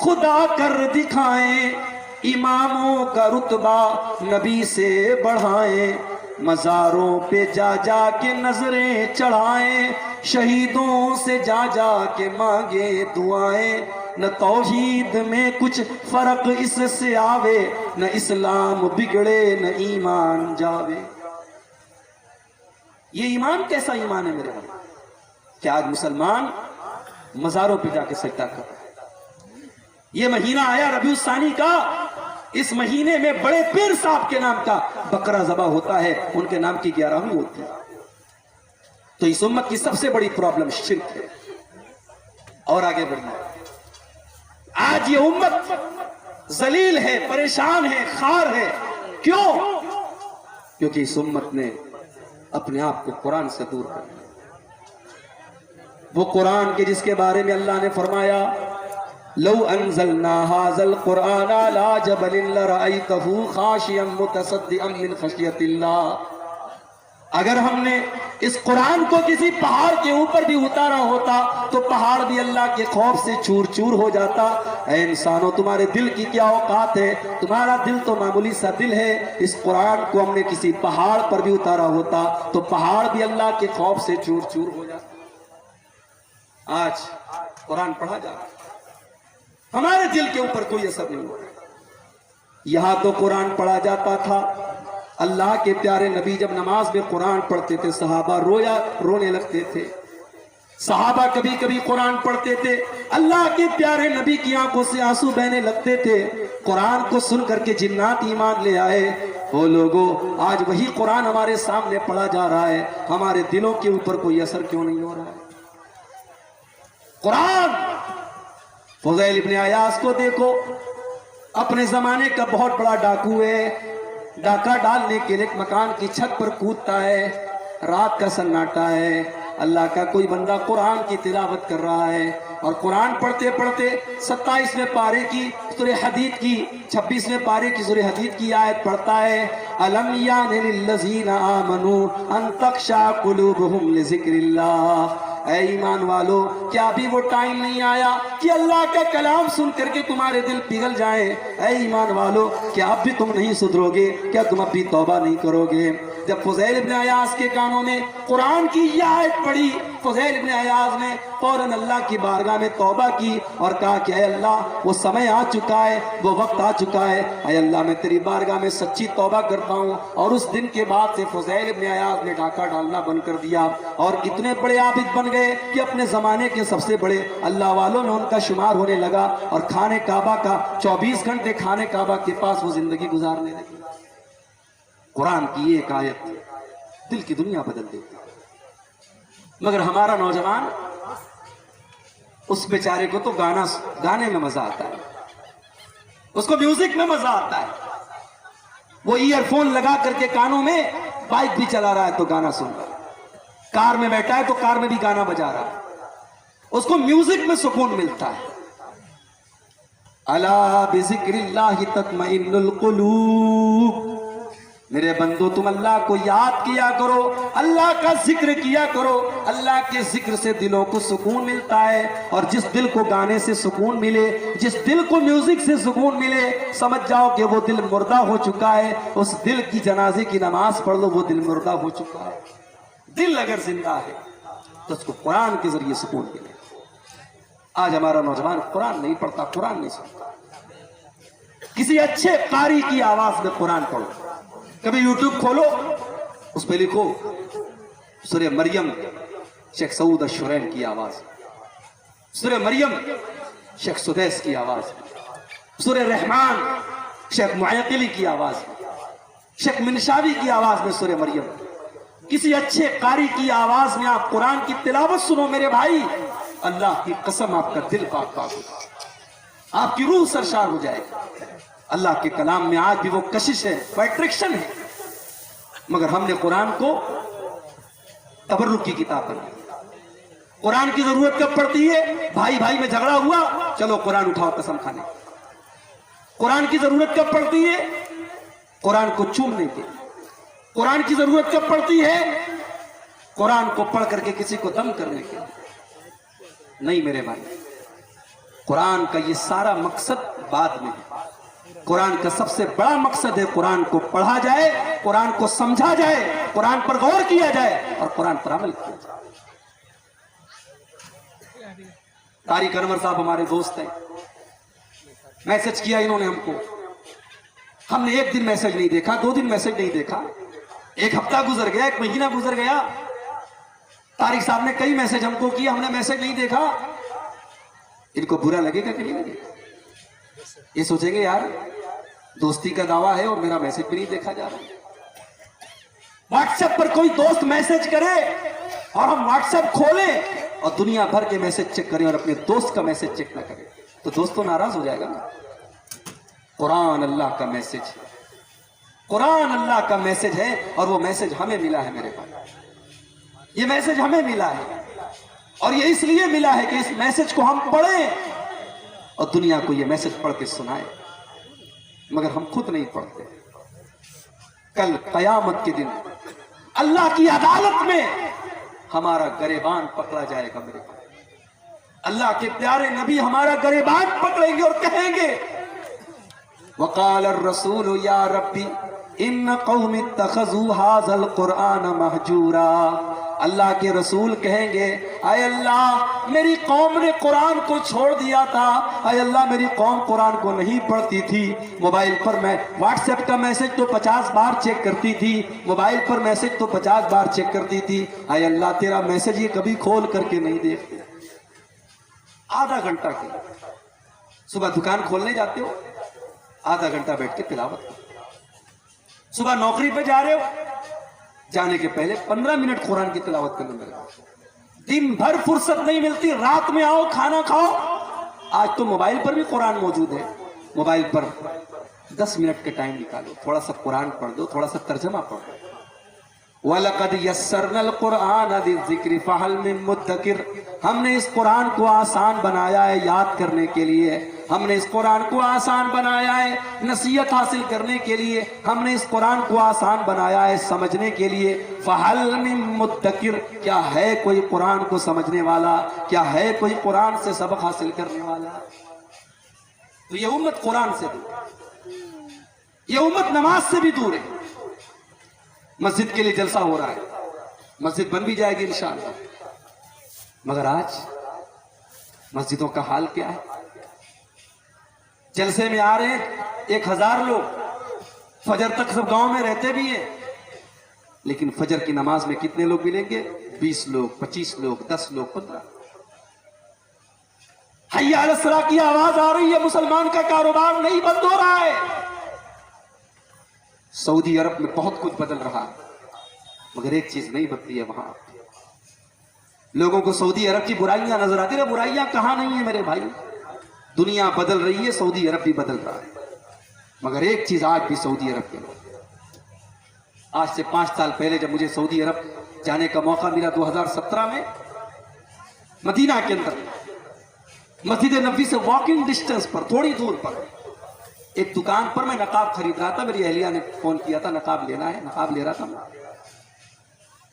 خدا کر دکھائیں، اماموں کا رتبہ نبی سے بڑھائیں، مزاروں پہ جا جا کے نظریں چڑھائیں، شہیدوں سے جا جا کے مانگے دعائیں، نہ توحید میں کچھ فرق اس سے آوے، نہ اسلام بگڑے نہ ایمان جاوے۔ یہ ایمان کیسا ایمان ہے میرے بھائی کہ آج مسلمان مزاروں پہ جا کے سجدہ کر رہے ہیں۔ یہ مہینہ آیا ربیع الثانی کا، اس مہینے میں بڑے پیر صاحب کے نام کا بکرا ذبح ہوتا ہے، ان کے نام کی 11ویں ہوتی ہے۔ تو اس امت کی سب سے بڑی پرابلم شرک ہے۔ اور آگے بڑھنا، آج یہ امت ذلیل ہے، پریشان ہے، خار ہے۔ کیوں؟ کیونکہ اس امت نے اپنے آپ کو قرآن سے دور کر دیا۔ وہ قرآن کے جس کے بارے میں اللہ نے فرمایا لو انزلنا هذا القرآن على جبل لرأيته خاشعا متصدعا من خشية الله، اگر ہم نے اس قرآن کو کسی پہاڑ کے اوپر بھی اتارا ہوتا تو پہاڑ بھی اللہ کے خوف سے چور چور ہو جاتا۔ اے انسانوں، تمہارے دل کی کیا اوقات ہے؟ تمہارا دل تو معمولی سا دل ہے۔ اس قرآن کو ہم نے کسی پہاڑ پر بھی اتارا ہوتا تو پہاڑ بھی اللہ کے خوف سے چور چور ہو جاتا۔ آج قرآن پڑھا جا رہا ہے، ہمارے دل کے اوپر کوئی اثر نہیں ہو رہا۔ یہاں تو قرآن پڑھا جاتا تھا، اللہ کے پیارے نبی جب نماز میں قرآن پڑھتے تھے صحابہ رونے لگتے تھے۔ صحابہ کبھی کبھی قرآن پڑھتے تھے، اللہ کے پیارے نبی کی آنکھوں سے آنسو بہنے لگتے تھے۔ قرآن کو سن کر کے جنات ایمان لے آئے۔ وہ لوگوں، آج وہی قرآن ہمارے سامنے پڑھا جا رہا ہے، ہمارے دلوں کے اوپر کوئی اثر کیوں نہیں ہو رہا ہے؟ قرآن، فضیل ابن عیاض کو دیکھو، اپنے زمانے کا بہت بڑا ڈاکو ہے، ڈاکہ ڈالنے کے لیے ایک مکان کی چھت پر کودتا ہے، رات کا سناٹا ہے، اللہ کا کوئی بندہ قرآن کی تلاوت کر رہا ہے، اور قرآن پڑھتے پڑھتے 27ویں پارے کی سورہ حدید کی 26ویں پارے کی سورہ حدید کی آیت پڑھتا ہے، أَلَمْ يَعْنِ لِلَّذِينَ آمَنُوا أَن تَخْشَعَ قُلُوبُهُمْ لِذِكْرِ اللَّهِ۔ اے ایمان والو، کیا ابھی وہ ٹائم نہیں آیا کہ اللہ کا کلام سن کر کے تمہارے دل پگھل جائیں؟ اے ایمان والو، کیا اب بھی تم نہیں سدھرو گے؟ کیا تم اب بھی توبہ نہیں کرو گے؟ جب فضیل ابن عیاض کے کانوں میں قرآن کی یہ آیت پڑھی، فضیل ابن عیاض نے فوراً اللہ کی بارگاہ میں توبہ کی اور کہا کہ اے اللہ، وہ سمے آ چکا ہے، وہ وقت آ چکا ہے، اے اللہ میں تیری بارگاہ میں سچی توبہ کرتا ہوں۔ اور اس دن کے بعد سے فضیل ابن عیاض نے ڈاکہ ڈالنا بند کر دیا، اور اتنے بڑے عابد بن گئے کہ اپنے زمانے کے سب سے بڑے اللہ والوں میں ان کا شمار ہونے لگا، اور خانے کعبہ کا 24 گھنٹے خانے کعبہ کے پاس وہ زندگی گزارنے لگے۔ قرآن کی ایک آیت دل کی دنیا بدل دیتی، مگر ہمارا نوجوان، اس بیچارے کو تو گانے میں مزہ آتا ہے، اس کو میوزک میں مزہ آتا ہے۔ وہ ایئر فون لگا کر کے کانوں میں بائک بھی چلا رہا ہے تو گانا سن رہا ہے، کار میں بیٹھا ہے تو کار میں بھی گانا بجا رہا ہے، اس کو میوزک میں سکون ملتا ہے۔ الا بذکر اللہ تطمئن القلوب، میرے بندو تم اللہ کو یاد کیا کرو، اللہ کا ذکر کیا کرو، اللہ کے ذکر سے دلوں کو سکون ملتا ہے۔ اور جس دل کو گانے سے سکون ملے، جس دل کو میوزک سے سکون ملے، سمجھ جاؤ کہ وہ دل مردہ ہو چکا ہے۔ اس دل کی جنازے کی نماز پڑھ لو، وہ دل مردہ ہو چکا ہے۔ دل اگر زندہ ہے تو اس کو قرآن کے ذریعے سکون ملے۔ آج ہمارا نوجوان قرآن نہیں پڑھتا، قرآن نہیں سنتا۔ کسی اچھے قاری کی آواز میں قرآن پڑھو، کبھی یوٹیوب کھولو، اس پہ لکھو سورہ مریم شیخ سعود الشرین کی آواز، سورہ مریم شیخ سدیس کی آواز، سورہ رحمان شیخ معیقلی کی آواز، شیخ منشاوی کی آواز میں سورہ مریم۔ کسی اچھے قاری کی آواز میں آپ قرآن کی تلاوت سنو میرے بھائی، اللہ کی قسم آپ کا دل پاک پاک ہوگا، آپ کی روح سرشار ہو جائے گی۔ اللہ کے کلام میں آج بھی وہ کشش ہے، وہ اٹریکشن ہے، مگر ہم نے قرآن کو تبرک کی کتاب بنا۔ قرآن کی ضرورت کب پڑتی ہے؟ بھائی بھائی میں جھگڑا ہوا، چلو قرآن اٹھاؤ قسم کھانے۔ قرآن کی ضرورت کب پڑتی ہے؟ قرآن کو چومنے کے۔ قرآن کی ضرورت کب پڑتی ہے؟ قرآن کو پڑھ کر کے کسی کو دم کرنے کے۔ نہیں میرے بھائی، قرآن کا یہ سارا مقصد بعد میں ہے. قرآن کا سب سے بڑا مقصد ہے قرآن کو پڑھا جائے, قرآن کو سمجھا جائے, قرآن پر غور کیا جائے اور قرآن پر عمل کیا جائے. طارق انور صاحب ہمارے دوست ہیں, میسج کیا انہوں نے ہم کو. ہم نے ایک دن میسج نہیں دیکھا, 2 دن میسج نہیں دیکھا, ایک ہفتہ گزر گیا, 1 مہینہ گزر گیا. طارق صاحب نے کئی میسج ہم کو کیا, ہم نے میسج نہیں دیکھا. ان کو برا لگے گا کہ نہیں لگے گا؟ یہ سوچیں گے یار دوستی کا دعویٰ ہے اور میرا میسج بھی نہیں دیکھا جا رہا. واٹس ایپ پر کوئی دوست میسج کرے اور ہم واٹس ایپ کھولیں اور دنیا بھر کے میسج چیک کریں اور اپنے دوست کا میسج چیک نہ کریں تو دوست تو ناراض ہو جائے گا نا. قرآن اللہ کا میسج ہے, قرآن اللہ کا میسج ہے اور وہ میسج ہمیں ملا ہے میرے بھائی. یہ میسج ہمیں ملا ہے اور یہ اس لیے ملا ہے کہ اس میسج کو ہم پڑھیں اور دنیا کو یہ میسج پڑھ کے سنائیں, مگر ہم خود نہیں پڑھتے. کل قیامت کے دن اللہ کی عدالت میں ہمارا گریبان پکڑا جائے گا میرے بھائی. اللہ کے پیارے نبی ہمارا گریبان پکڑیں گے اور کہیں گے وقال الرسول یا ربی ان قوم اتخذوا هذا القرآن مہجورا. اللہ کے رسول کہیں گے اے اللہ میری قوم نے قرآن کو چھوڑ دیا تھا, اے اللہ میری قوم قرآن کو نہیں پڑھتی تھی. موبائل پر میں واٹس ایپ کا میسج تو 50 بار چیک کرتی تھی, موبائل پر میسج تو 50 بار چیک کرتی تھی, اے اللہ تیرا میسج یہ کبھی کھول کر کے نہیں دیکھتے. آدھا گھنٹہ کے صبح دکان کھولنے جاتے ہو, آدھا گھنٹہ بیٹھ کے تلاوت کرو. صبح نوکری پہ جا رہے ہو, جانے کے پہلے 15 منٹ قرآن کی تلاوت کرنے میرے پاس. دن بھر فرصت نہیں ملتی, رات میں آؤ کھانا کھاؤ. آج تو موبائل پر بھی قرآن موجود ہے, موبائل پر 10 منٹ کے ٹائم نکالو, تھوڑا سا قرآن پڑھ دو, تھوڑا سا ترجمہ پڑھ دو. وَلَقَدْ يَسَّرْنَا الْقُرْآنَ لِلذِّكْرِ فَهَلْ مِن مُدَّكِرٍ. ہم نے اس قرآن کو آسان بنایا ہے یاد کرنے کے لیے, ہم نے اس قرآن کو آسان بنایا ہے نصیحت حاصل کرنے کے لیے, ہم نے اس قرآن کو آسان بنایا ہے سمجھنے کے لیے. فَهَلْ مِن مُدَّكِرٍ. کیا ہے کوئی قرآن کو سمجھنے والا, کیا ہے کوئی قرآن سے سبق حاصل کرنے والا؟ تو یہ امت قرآن سے دور, یہ امت نماز سے بھی دور ہے. مسجد کے لیے جلسہ ہو رہا ہے, مسجد بن بھی جائے گی انشاءاللہ, مگر آج مسجدوں کا حال کیا ہے؟ جلسے میں آ رہے ہیں 1000 لوگ, فجر تک سب گاؤں میں رہتے بھی ہیں, لیکن فجر کی نماز میں کتنے لوگ ملیں گے؟ 20 لوگ, 25 لوگ, 10 لوگ, 15. حی علی الصلاۃ کی آواز آ رہی ہے, مسلمان کا کاروبار نہیں بند ہو رہا ہے. سعودی عرب میں بہت کچھ بدل رہا ہے, مگر ایک چیز نہیں بدلی ہے وہاں. لوگوں کو سعودی عرب کی برائیاں نظر آتی ہیں, برائیاں کہاں نہیں ہیں میرے بھائی. دنیا بدل رہی ہے, سعودی عرب بھی بدل رہا ہے, مگر ایک چیز آج بھی سعودی عرب کے لوگ. آج سے 5 سال پہلے جب مجھے سعودی عرب جانے کا موقع ملا 2017 میں, مدینہ کے اندر مسجد نبوی سے واکنگ ڈسٹنس پر, تھوڑی دور پر ایک دکان پر میں نقاب خرید رہا تھا. میری اہلیہ نے فون کیا تھا نقاب لینا ہے, نقاب لے رہا تھا.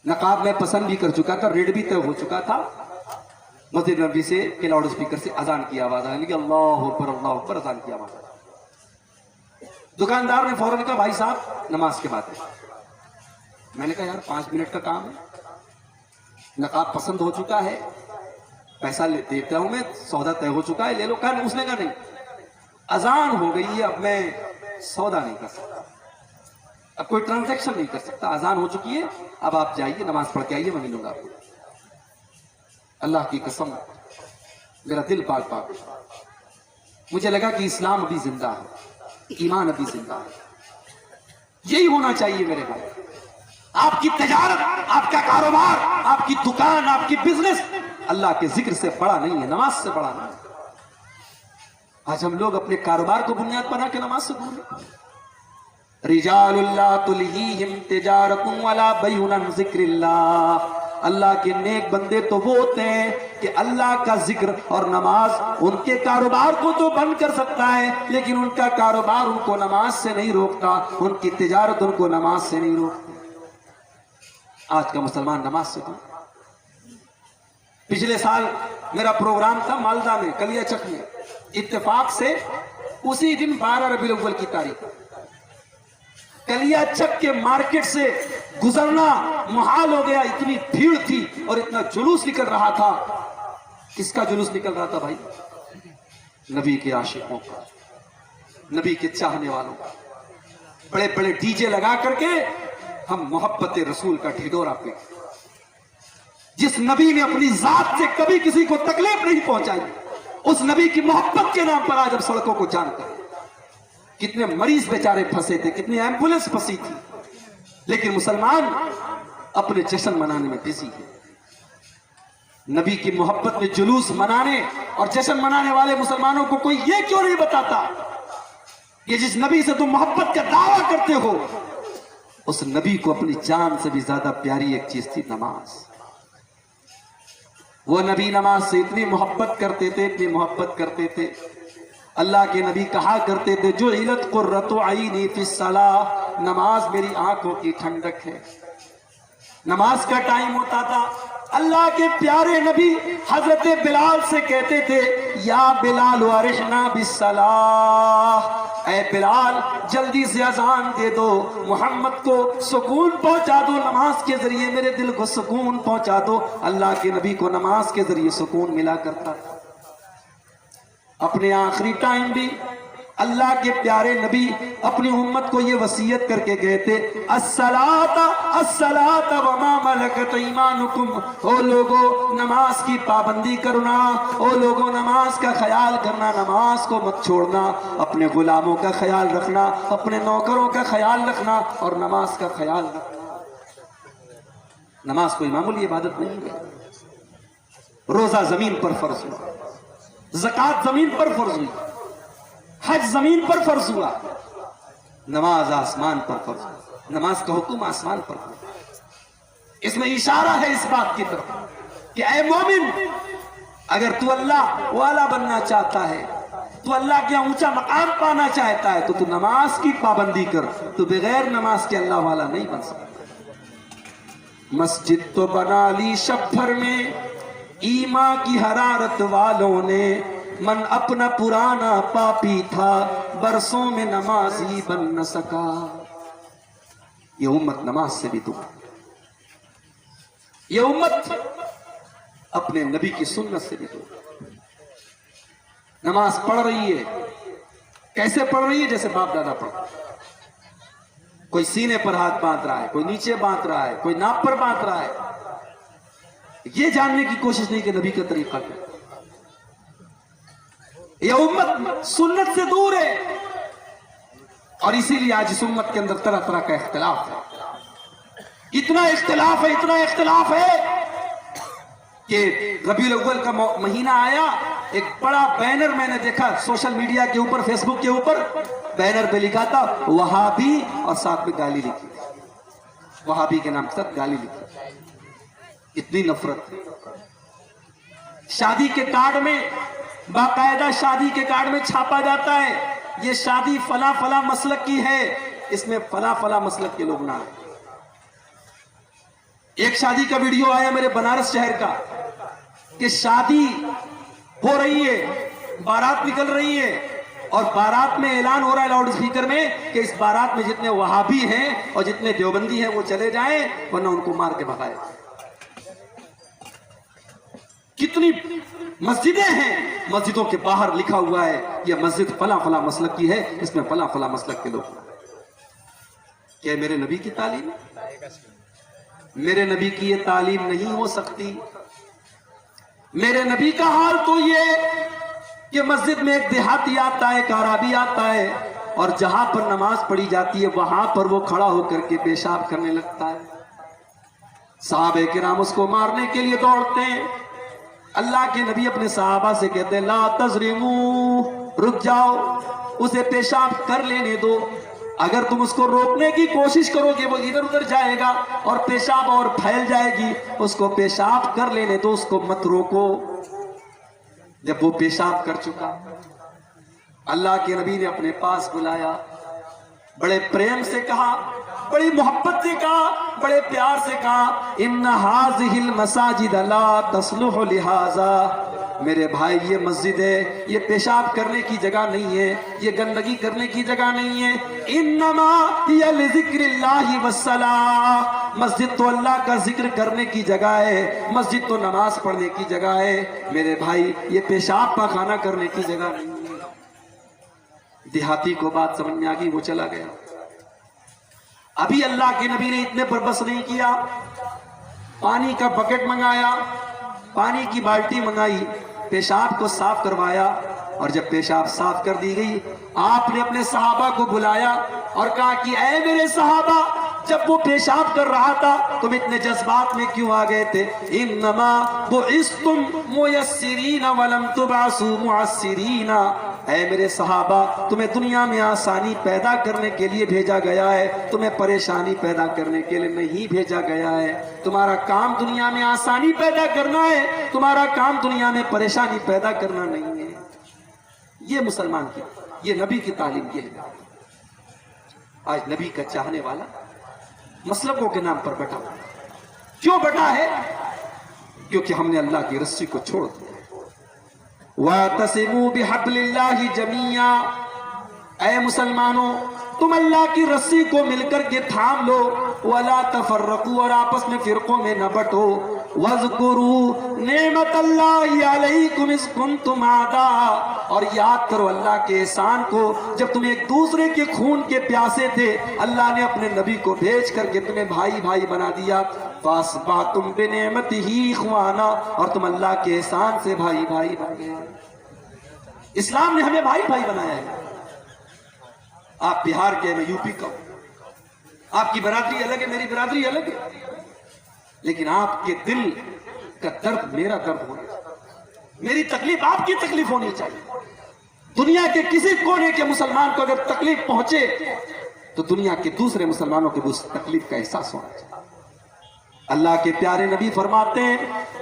نقاب میں پسند بھی کر چکا تھا, ریٹ بھی طے ہو چکا تھا. مسجد نبوی سے کے لاؤڈ اسپیکر سے اذان کی آواز آنے لگی, اللہ اکبر اذان کی آواز. دکاندار نے فوراً کہا بھائی صاحب نماز کے بعد ہے. میں نے کہا یار 5 منٹ کا کام ہے, نقاب پسند ہو چکا ہے, پیسہ دیتا ہوں میں, سودا طے ہو چکا ہے, لے لو. اس نے کہا نہیں, اذان ہو گئی ہے, اب میں سودا نہیں کر سکتا, اب کوئی ٹرانزیکشن نہیں کر سکتا, اذان ہو چکی ہے, اب آپ جائیے نماز پڑھ کے آئیے, میں ملوں گا آپ کو. اللہ کی قسم میرا دل پاک پاک, مجھے لگا کہ اسلام ابھی زندہ ہے, ایمان ابھی زندہ ہے. یہی ہونا چاہیے میرے بھائی. آپ کی تجارت, آپ کا کاروبار, آپ کی دکان, آپ کی بزنس اللہ کے ذکر سے بڑا نہیں ہے, نماز سے بڑا نہیں ہے. آج ہم لوگ اپنے کاروبار کو بنیاد بنا کے نماز سے دور ہیں. رجال اللہ تلہیہم تجارت ولا بیع عن ذکر اللہ. اللہ کے نیک بندے تو وہ ہوتے ہیں کہ اللہ کا ذکر اور نماز ان کے کاروبار کو تو بند کر سکتا ہے, لیکن ان کا کاروبار ان کو نماز سے نہیں روکتا, ان کی تجارت ان کو نماز سے نہیں روکتی. آج کا مسلمان نماز سے دور. پچھلے سال میرا پروگرام تھا مالدہ میں، کلیا چک میں، اتفاق سے اسی دن 12 ربیع الاول کی تاریخ کلیا چک کے مارکیٹ سے گزرنا محال ہو گیا، اتنی بھیڑ تھی اور اتنا جلوس نکل رہا تھا۔ کس کا جلوس نکل رہا تھا بھائی؟ نبی کے عاشقوں کا، نبی کے چاہنے والوں کا۔ بڑے بڑے ڈی جے لگا کر کے ہم محبت رسول کا ڈھڈورا پہ، جس نبی نے اپنی ذات سے کبھی کسی کو تکلیف نہیں پہنچائی، اس نبی کی محبت کے نام پر آج ہم سڑکوں کو جانتے ہیں۔ کتنے مریض بیچارے پھنسے تھے، کتنی ایمبولینس پھنسی تھی، لیکن مسلمان اپنے جشن منانے میں بزی ہے۔ نبی کی محبت میں جلوس منانے اور جشن منانے والے مسلمانوں کو کوئی یہ کیوں نہیں بتاتا کہ جس نبی سے تم محبت کا دعویٰ کرتے ہو، اس نبی کو اپنی جان سے بھی زیادہ پیاری ایک چیز تھی، نماز۔ وہ نبی نماز سے اتنی محبت کرتے تھے، اتنی محبت کرتے تھے، اللہ کے نبی کہا کرتے تھے جعلت قرۃ عینی فی الصلاۃ، نماز میری آنکھوں کی ٹھنڈک ہے۔ نماز کا ٹائم ہوتا تھا، اللہ کے پیارے نبی حضرت بلال سے کہتے تھے یا بلال ارحنا بالصلاۃ، اے بلال جلدی سے اذان دے دو، محمد کو سکون پہنچا دو، نماز کے ذریعے میرے دل کو سکون پہنچا دو۔ اللہ کے نبی کو نماز کے ذریعے سکون ملا کرتا تھا۔ اپنے آخری ٹائم بھی اللہ کے پیارے نبی اپنی امت کو یہ وصیت کر کے گئے تھے الصلاۃ الصلاۃ وما ملکت ایمانکم، او لوگو نماز کی پابندی کرنا، او لوگو نماز کا خیال کرنا، نماز کو مت چھوڑنا، اپنے غلاموں کا خیال رکھنا، اپنے نوکروں کا خیال رکھنا اور نماز کا خیال رکھنا۔ نماز کوئی معمولی عبادت نہیں ہے۔ روزہ زمین پر فرض ہوا، زکوٰۃ زمین پر فرض ہوئی، حج زمین پر فرض ہوا، نماز آسمان پر فرض ہوا، نماز کا حکم آسمان پر ہوا۔ اس میں اشارہ ہے اس بات کی طرف کہ اے مومن، اگر تو اللہ والا بننا چاہتا ہے، تو اللہ کے اونچا مقام پانا چاہتا ہے، تو نماز کی پابندی کر، تو بغیر نماز کے اللہ والا نہیں بن سکتا۔ مسجد تو بنا لی شب بھر میں ایمان کی حرارت والوں نے، من اپنا پرانا پاپی تھا برسوں میں نمازی بن نہ سکا۔ یہ امت نماز سے بھی دور، یہ امت اپنے نبی کی سنت سے بھی دور۔ نماز پڑھ رہی ہے، کیسے پڑھ رہی ہے؟ جیسے باپ دادا پڑھا، کوئی سینے پر ہاتھ باندھ رہا ہے، کوئی نیچے باندھ رہا ہے، کوئی ناپ پر باندھ رہا ہے، یہ جاننے کی کوشش نہیں کہ نبی کا طریقہ کیا۔ یہ امت سنت سے دور ہے، اور اسی لیے آج اس امت کے اندر طرح طرح کا اختلاف ہے۔ اتنا اختلاف ہے، اتنا اختلاف ہے کہ ربیع الاول کا مہینہ آیا، ایک بڑا بینر میں نے دیکھا سوشل میڈیا کے اوپر، فیس بک کے اوپر بینر پہ لکھا تھا وہابی، اور ساتھ میں گالی لکھی، وہابی کے نام کے ساتھ گالی لکھی۔ اتنی نفرت۔ شادی کے کارڈ میں، باقاعدہ شادی کے کارڈ میں چھاپا جاتا ہے یہ شادی فلاں فلاں مسلک کی ہے، اس میں فلاں فلاں مسلک کے لوگ نہ آئے۔ ایک شادی کا ویڈیو آیا میرے بنارس شہر کا کہ شادی ہو رہی ہے، بارات نکل رہی ہے، اور بارات میں اعلان ہو رہا ہے لاؤڈ اسپیکر میں کہ اس بارات میں جتنے وہابی ہیں اور جتنے دیوبندی ہیں وہ چلے جائیں ورنہ ان کو مار کے بھگائے۔ کتنی مسجدیں ہیں، مسجدوں کے باہر لکھا ہوا ہے یہ مسجد فلاں فلاں مسلک کی ہے، اس میں فلاں فلاں مسلک کے لوگ۔ کیا میرے نبی کی تعلیم؟ میرے نبی کی یہ تعلیم نہیں ہو سکتی۔ میرے نبی کا حال تو یہ کہ مسجد میں ایک دیہاتی آتا ہے، ایک عربی آتا ہے، اور جہاں پر نماز پڑھی جاتی ہے وہاں پر وہ کھڑا ہو کر کے پیشاب کرنے لگتا ہے۔ صحابہ کرام اس کو مارنے کے لیے دوڑتے ہیں۔ اللہ کے نبی اپنے صحابہ سے کہتے ہیں لا تظلموا، رک جاؤ، اسے پیشاب کر لینے دو۔ اگر تم اس کو روکنے کی کوشش کرو گے وہ ادھر ادھر جائے گا اور پیشاب اور پھیل جائے گی، اس کو پیشاب کر لینے دو، اس کو مت روکو۔ جب وہ پیشاب کر چکا، اللہ کے نبی نے اپنے پاس بلایا، بڑے پریم سے کہا، بڑی محبت سے کہا، بڑے پیار سے کہا، ان هذه المساجد لا تصلح لهذا، میرے بھائی یہ مسجد ہے، یہ پیشاب کرنے کی جگہ نہیں ہے، یہ گندگی کرنے کی جگہ نہیں ہے، انما هي لذکر اللہ والصلاۃ، مسجد تو اللہ کا ذکر کرنے کی جگہ ہے، مسجد تو نماز پڑھنے کی جگہ ہے، میرے بھائی یہ پیشاب پاخانہ کرنے کی جگہ نہیں ہے۔ دیہاتی کو بات سمجھ میں آ گئی، وہ چلا گیا۔ ابھی اللہ کے نبی نے اتنے پر بس نہیں کیا، پانی کا بکٹ منگایا، پانی کی بالٹی منگائی، پیشاب کو صاف کروایا، اور جب پیشاب صاف کر دی گئی آپ نے اپنے صحابہ کو بلایا اور کہا کہ اے میرے صحابہ، جب وہ پیشاب کر رہا تھا تم اتنے جذبات میں کیوں آ گئے تھے؟ انما بعثتم میسرین ولم تبعثوا معسرین، اے میرے صحابہ تمہیں دنیا میں آسانی پیدا کرنے کے لیے بھیجا گیا ہے، تمہیں پریشانی پیدا کرنے کے لیے نہیں بھیجا گیا ہے۔ تمہارا کام دنیا میں آسانی پیدا کرنا ہے، تمہارا کام دنیا میں پریشانی پیدا کرنا نہیں ہے۔ یہ مسلمان کی، یہ نبی کی تعلیم یہ ہے۔ آج نبی کا چاہنے والا مسلکوں کے نام پر بٹا، کیوں بٹا ہے؟ کیونکہ ہم نے اللہ کی رسی کو چھوڑ دیا۔ وَاعْتَصِمُوا بِحَبْلِ اللَّهِ جَمِيعًا، اے مسلمانوں تم اللہ کی رسی کو مل کر کے تھام لو، وَلَا تَفَرَّقُوا، اور آپس میں فرقوں میں نہ بٹو، وَاذْكُرُوا نِعْمَتَ اللَّهِ عَلَيْكُمْ إِذْ كُنْتُمْ أَعْدَاءً، اور یاد کرو اللہ کے احسان کو جب تم ایک دوسرے کے خون کے پیاسے تھے، اللہ نے اپنے نبی کو بھیج کر کے تمہیں بھائی بھائی بنا دیا، فَأَصْبَحْتُمْ بِنِعْمَتِهِ إِخْوَانًا، اور تم اللہ کے احسان سے بھائی بھائی بن گئے۔ اسلام نے ہمیں بھائی بھائی بنایا ہے۔ آپ بہار کے، میں یو پی کا ہوں، آپ کی برادری الگ ہے، میری برادری الگ ہے، لیکن آپ کے دل کا درد میرا درد ہونا چاہیے، میری تکلیف آپ کی تکلیف ہونی چاہیے۔ دنیا کے کسی کونے کے مسلمان کو اگر تکلیف پہنچے تو دنیا کے دوسرے مسلمانوں کو بھی اس تکلیف کا احساس ہونا چاہیے۔ اللہ کے پیارے نبی فرماتے ہیں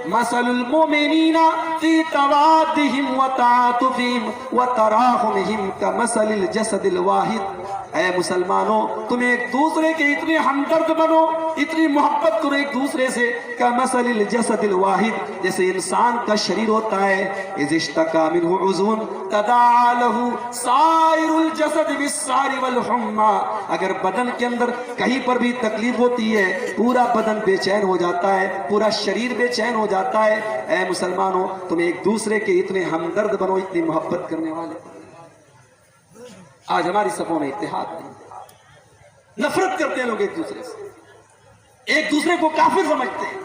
مثل المؤمنین فی توادہم وتعاطفہم وتراحمہم کمثل الجسد الواحد، اے مسلمانوں تم ایک دوسرے کے اتنے ہمدرد بنو، اتنی محبت کرو ایک دوسرے سے، کمثل الجسد الواحد، جیسے انسان کا شریر ہوتا ہے، اذ اشتکا منہ عضو تداعی لہ سائر الجسد بالسہر والحمى، اگر بدن کے اندر کہیں پر بھی تکلیف ہوتی ہے پورا بدن بے چین ہو جاتا ہے، پورا شریر بے چین ہو جاتا ہے۔ اے مسلمانوں تم ایک دوسرے کے اتنے ہمدرد بنو، اتنی محبت کرنے والے۔ آج ہماری صفوں میں اتحاد نہیں، نفرت کرتے ہیں لوگ ایک دوسرے سے، ایک دوسرے کو کافر سمجھتے ہیں۔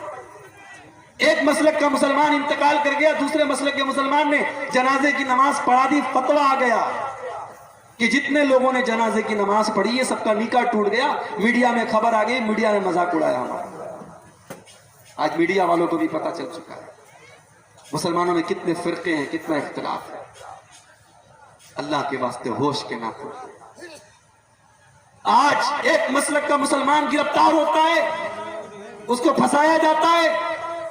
ایک مسلک کا مسلمان انتقال کر گیا، دوسرے مسلک کے مسلمان نے جنازے کی نماز پڑھا دی، فتویٰ آ گیا کہ جتنے لوگوں نے جنازے کی نماز پڑھی ہے سب کا نکاح ٹوٹ گیا۔ میڈیا میں خبر آ گئی، میڈیا نے مذاق اڑایا ہمارا۔ آج میڈیا والوں کو بھی پتہ چل چکا ہے مسلمانوں میں کتنے فرقے ہیں، کتنا اختلاف ہے۔ اللہ کے واسطے ہوش کے ناخن۔ آج ایک مسلک کا مسلمان گرفتار ہوتا ہے، اس کو پھنسایا جاتا ہے،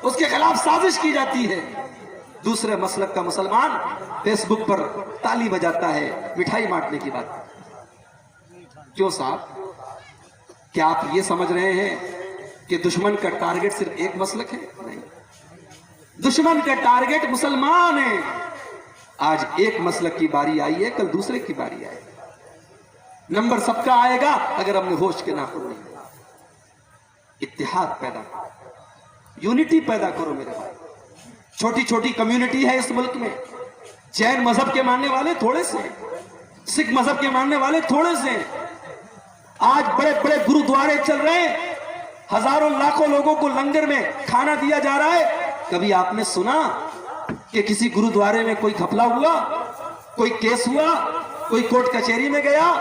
اس کے خلاف سازش کی جاتی ہے، دوسرے مسلک کا مسلمان فیس بک پر تالی بجاتا ہے، مٹھائی بانٹنے کی بات۔ کیوں صاحب، کیا آپ یہ سمجھ رہے ہیں کہ دشمن کا ٹارگٹ صرف ایک مسلک ہے؟ نہیں، دشمن کا ٹارگٹ مسلمان ہے۔ آج ایک مسلک کی باری آئی ہے، کل دوسرے کی باری آئے گی، نمبر سب کا آئے گا اگر ہم نے ہوش کے ناخن نہیں۔ اتحاد پیدا کرو، یونٹی پیدا کرو میرے بھائی۔ چھوٹی چھوٹی کمیونٹی ہے اس ملک میں، جین مذہب کے ماننے والے تھوڑے سے ہیں، سکھ مذہب کے ماننے والے تھوڑے سے ہیں۔ آج بڑے بڑے گرودوارے چل رہے ہیں، ہزاروں لاکھوں لوگوں کو لنگر میں کھانا دیا جا رہا ہے۔ کبھی آپ نے سنا کہ کسی گرودوارے میں کوئی گھپلا ہوا، کوئی کیس ہوا، کوئی کورٹ کچہری میں گیا؟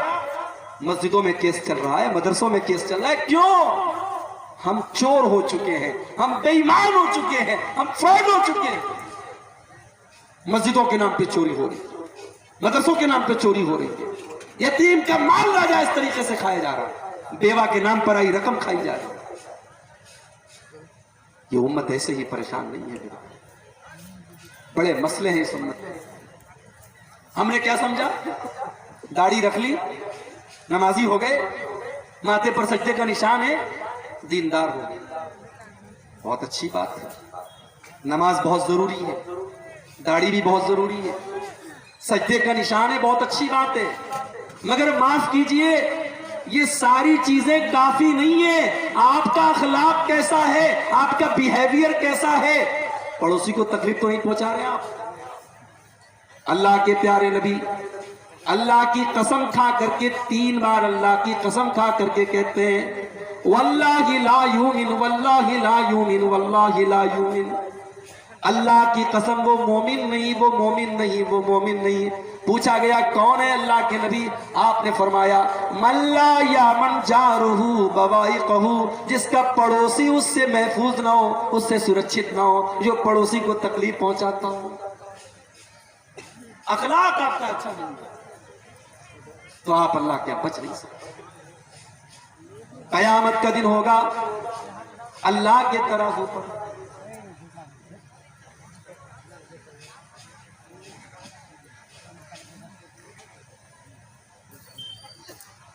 مسجدوں میں کیس چل رہا ہے، مدرسوں میں کیس چل رہا ہے۔ کیوں؟ ہم چور ہو چکے ہیں، ہم بے ایمان ہو چکے ہیں، ہم فراڈ ہو چکے ہیں۔ مسجدوں کے نام پہ چوری ہو رہی، مدرسوں کے نام پہ چوری ہو رہی، یتیم کا مال ناجائز طریقے سے کھایا جا رہا ہے، بیوہ کے نام پر آئی رقم کھائی جا رہی ہے۔ یہ امت ایسے ہی پریشان نہیں ہے، بڑے مسئلے ہیں اس امت میں۔ ہم نے کیا سمجھا؟ داڑھی رکھ لی، نمازی ہو گئے, ماتھے پر سجدے کا نشان ہے, دیندار ہو گئے. بہت اچھی بات ہے, نماز بہت ضروری ہے, داڑھی بھی بہت ضروری ہے, سجدے کا نشان ہے, بہت اچھی بات ہے. مگر معاف کیجئے, یہ ساری چیزیں کافی نہیں ہیں. آپ کا اخلاق کیسا ہے, آپ کا بیہیویئر کیسا ہے, پڑوسی کو تکلیف تو نہیں پہنچا رہے آپ. اللہ کے پیارے نبی اللہ کی قسم کھا کر کے 3 بار اللہ کی قسم کھا کر کے کہتے ہیں واللہ لا یؤمن واللہ لا یؤمن واللہ لا یؤمن. اللہ کی قسم وہ مومن نہیں, وہ مومن نہیں, وہ مومن نہیں. پوچھا گیا کون ہے اللہ کے نبی, آپ نے فرمایا من لا یامن جارہ بوائقہ, جس کا پڑوسی اس سے محفوظ نہ ہو, اس سے سرکشت نہ ہو, جو پڑوسی کو تکلیف پہنچاتا ہو. اخلاق آپ کا اچھا نہیں ہے تو آپ اللہ کے بچ نہیں سکتے. قیامت کا دن ہوگا, اللہ کے ترازو پر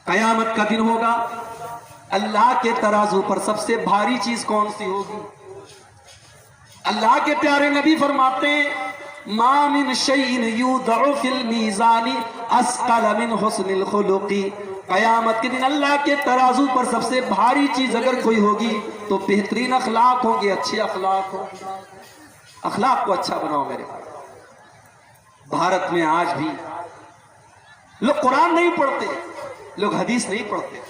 قیامت کا دن ہوگا, اللہ کے ترازو پر سب سے بھاری چیز کون سی ہوگی؟ اللہ کے پیارے نبی فرماتے ہیں ما من شیء یوضع فی المیزان اثقل من حسن الخلق. قیامت کے دن اللہ کے ترازو پر سب سے بھاری چیز اگر کوئی ہوگی تو بہترین اخلاق ہوں گے, اچھے اخلاق ہوں. اخلاق کو اچھا بناؤ میرے بھائی. بھارت میں آج بھی لوگ قرآن نہیں پڑھتے, لوگ حدیث نہیں پڑھتے,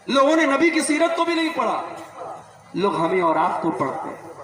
لوگوں نے نبی کی سیرت کو بھی نہیں پڑھا, لوگ ہمیں اور آپ کو پڑھتے ہیں.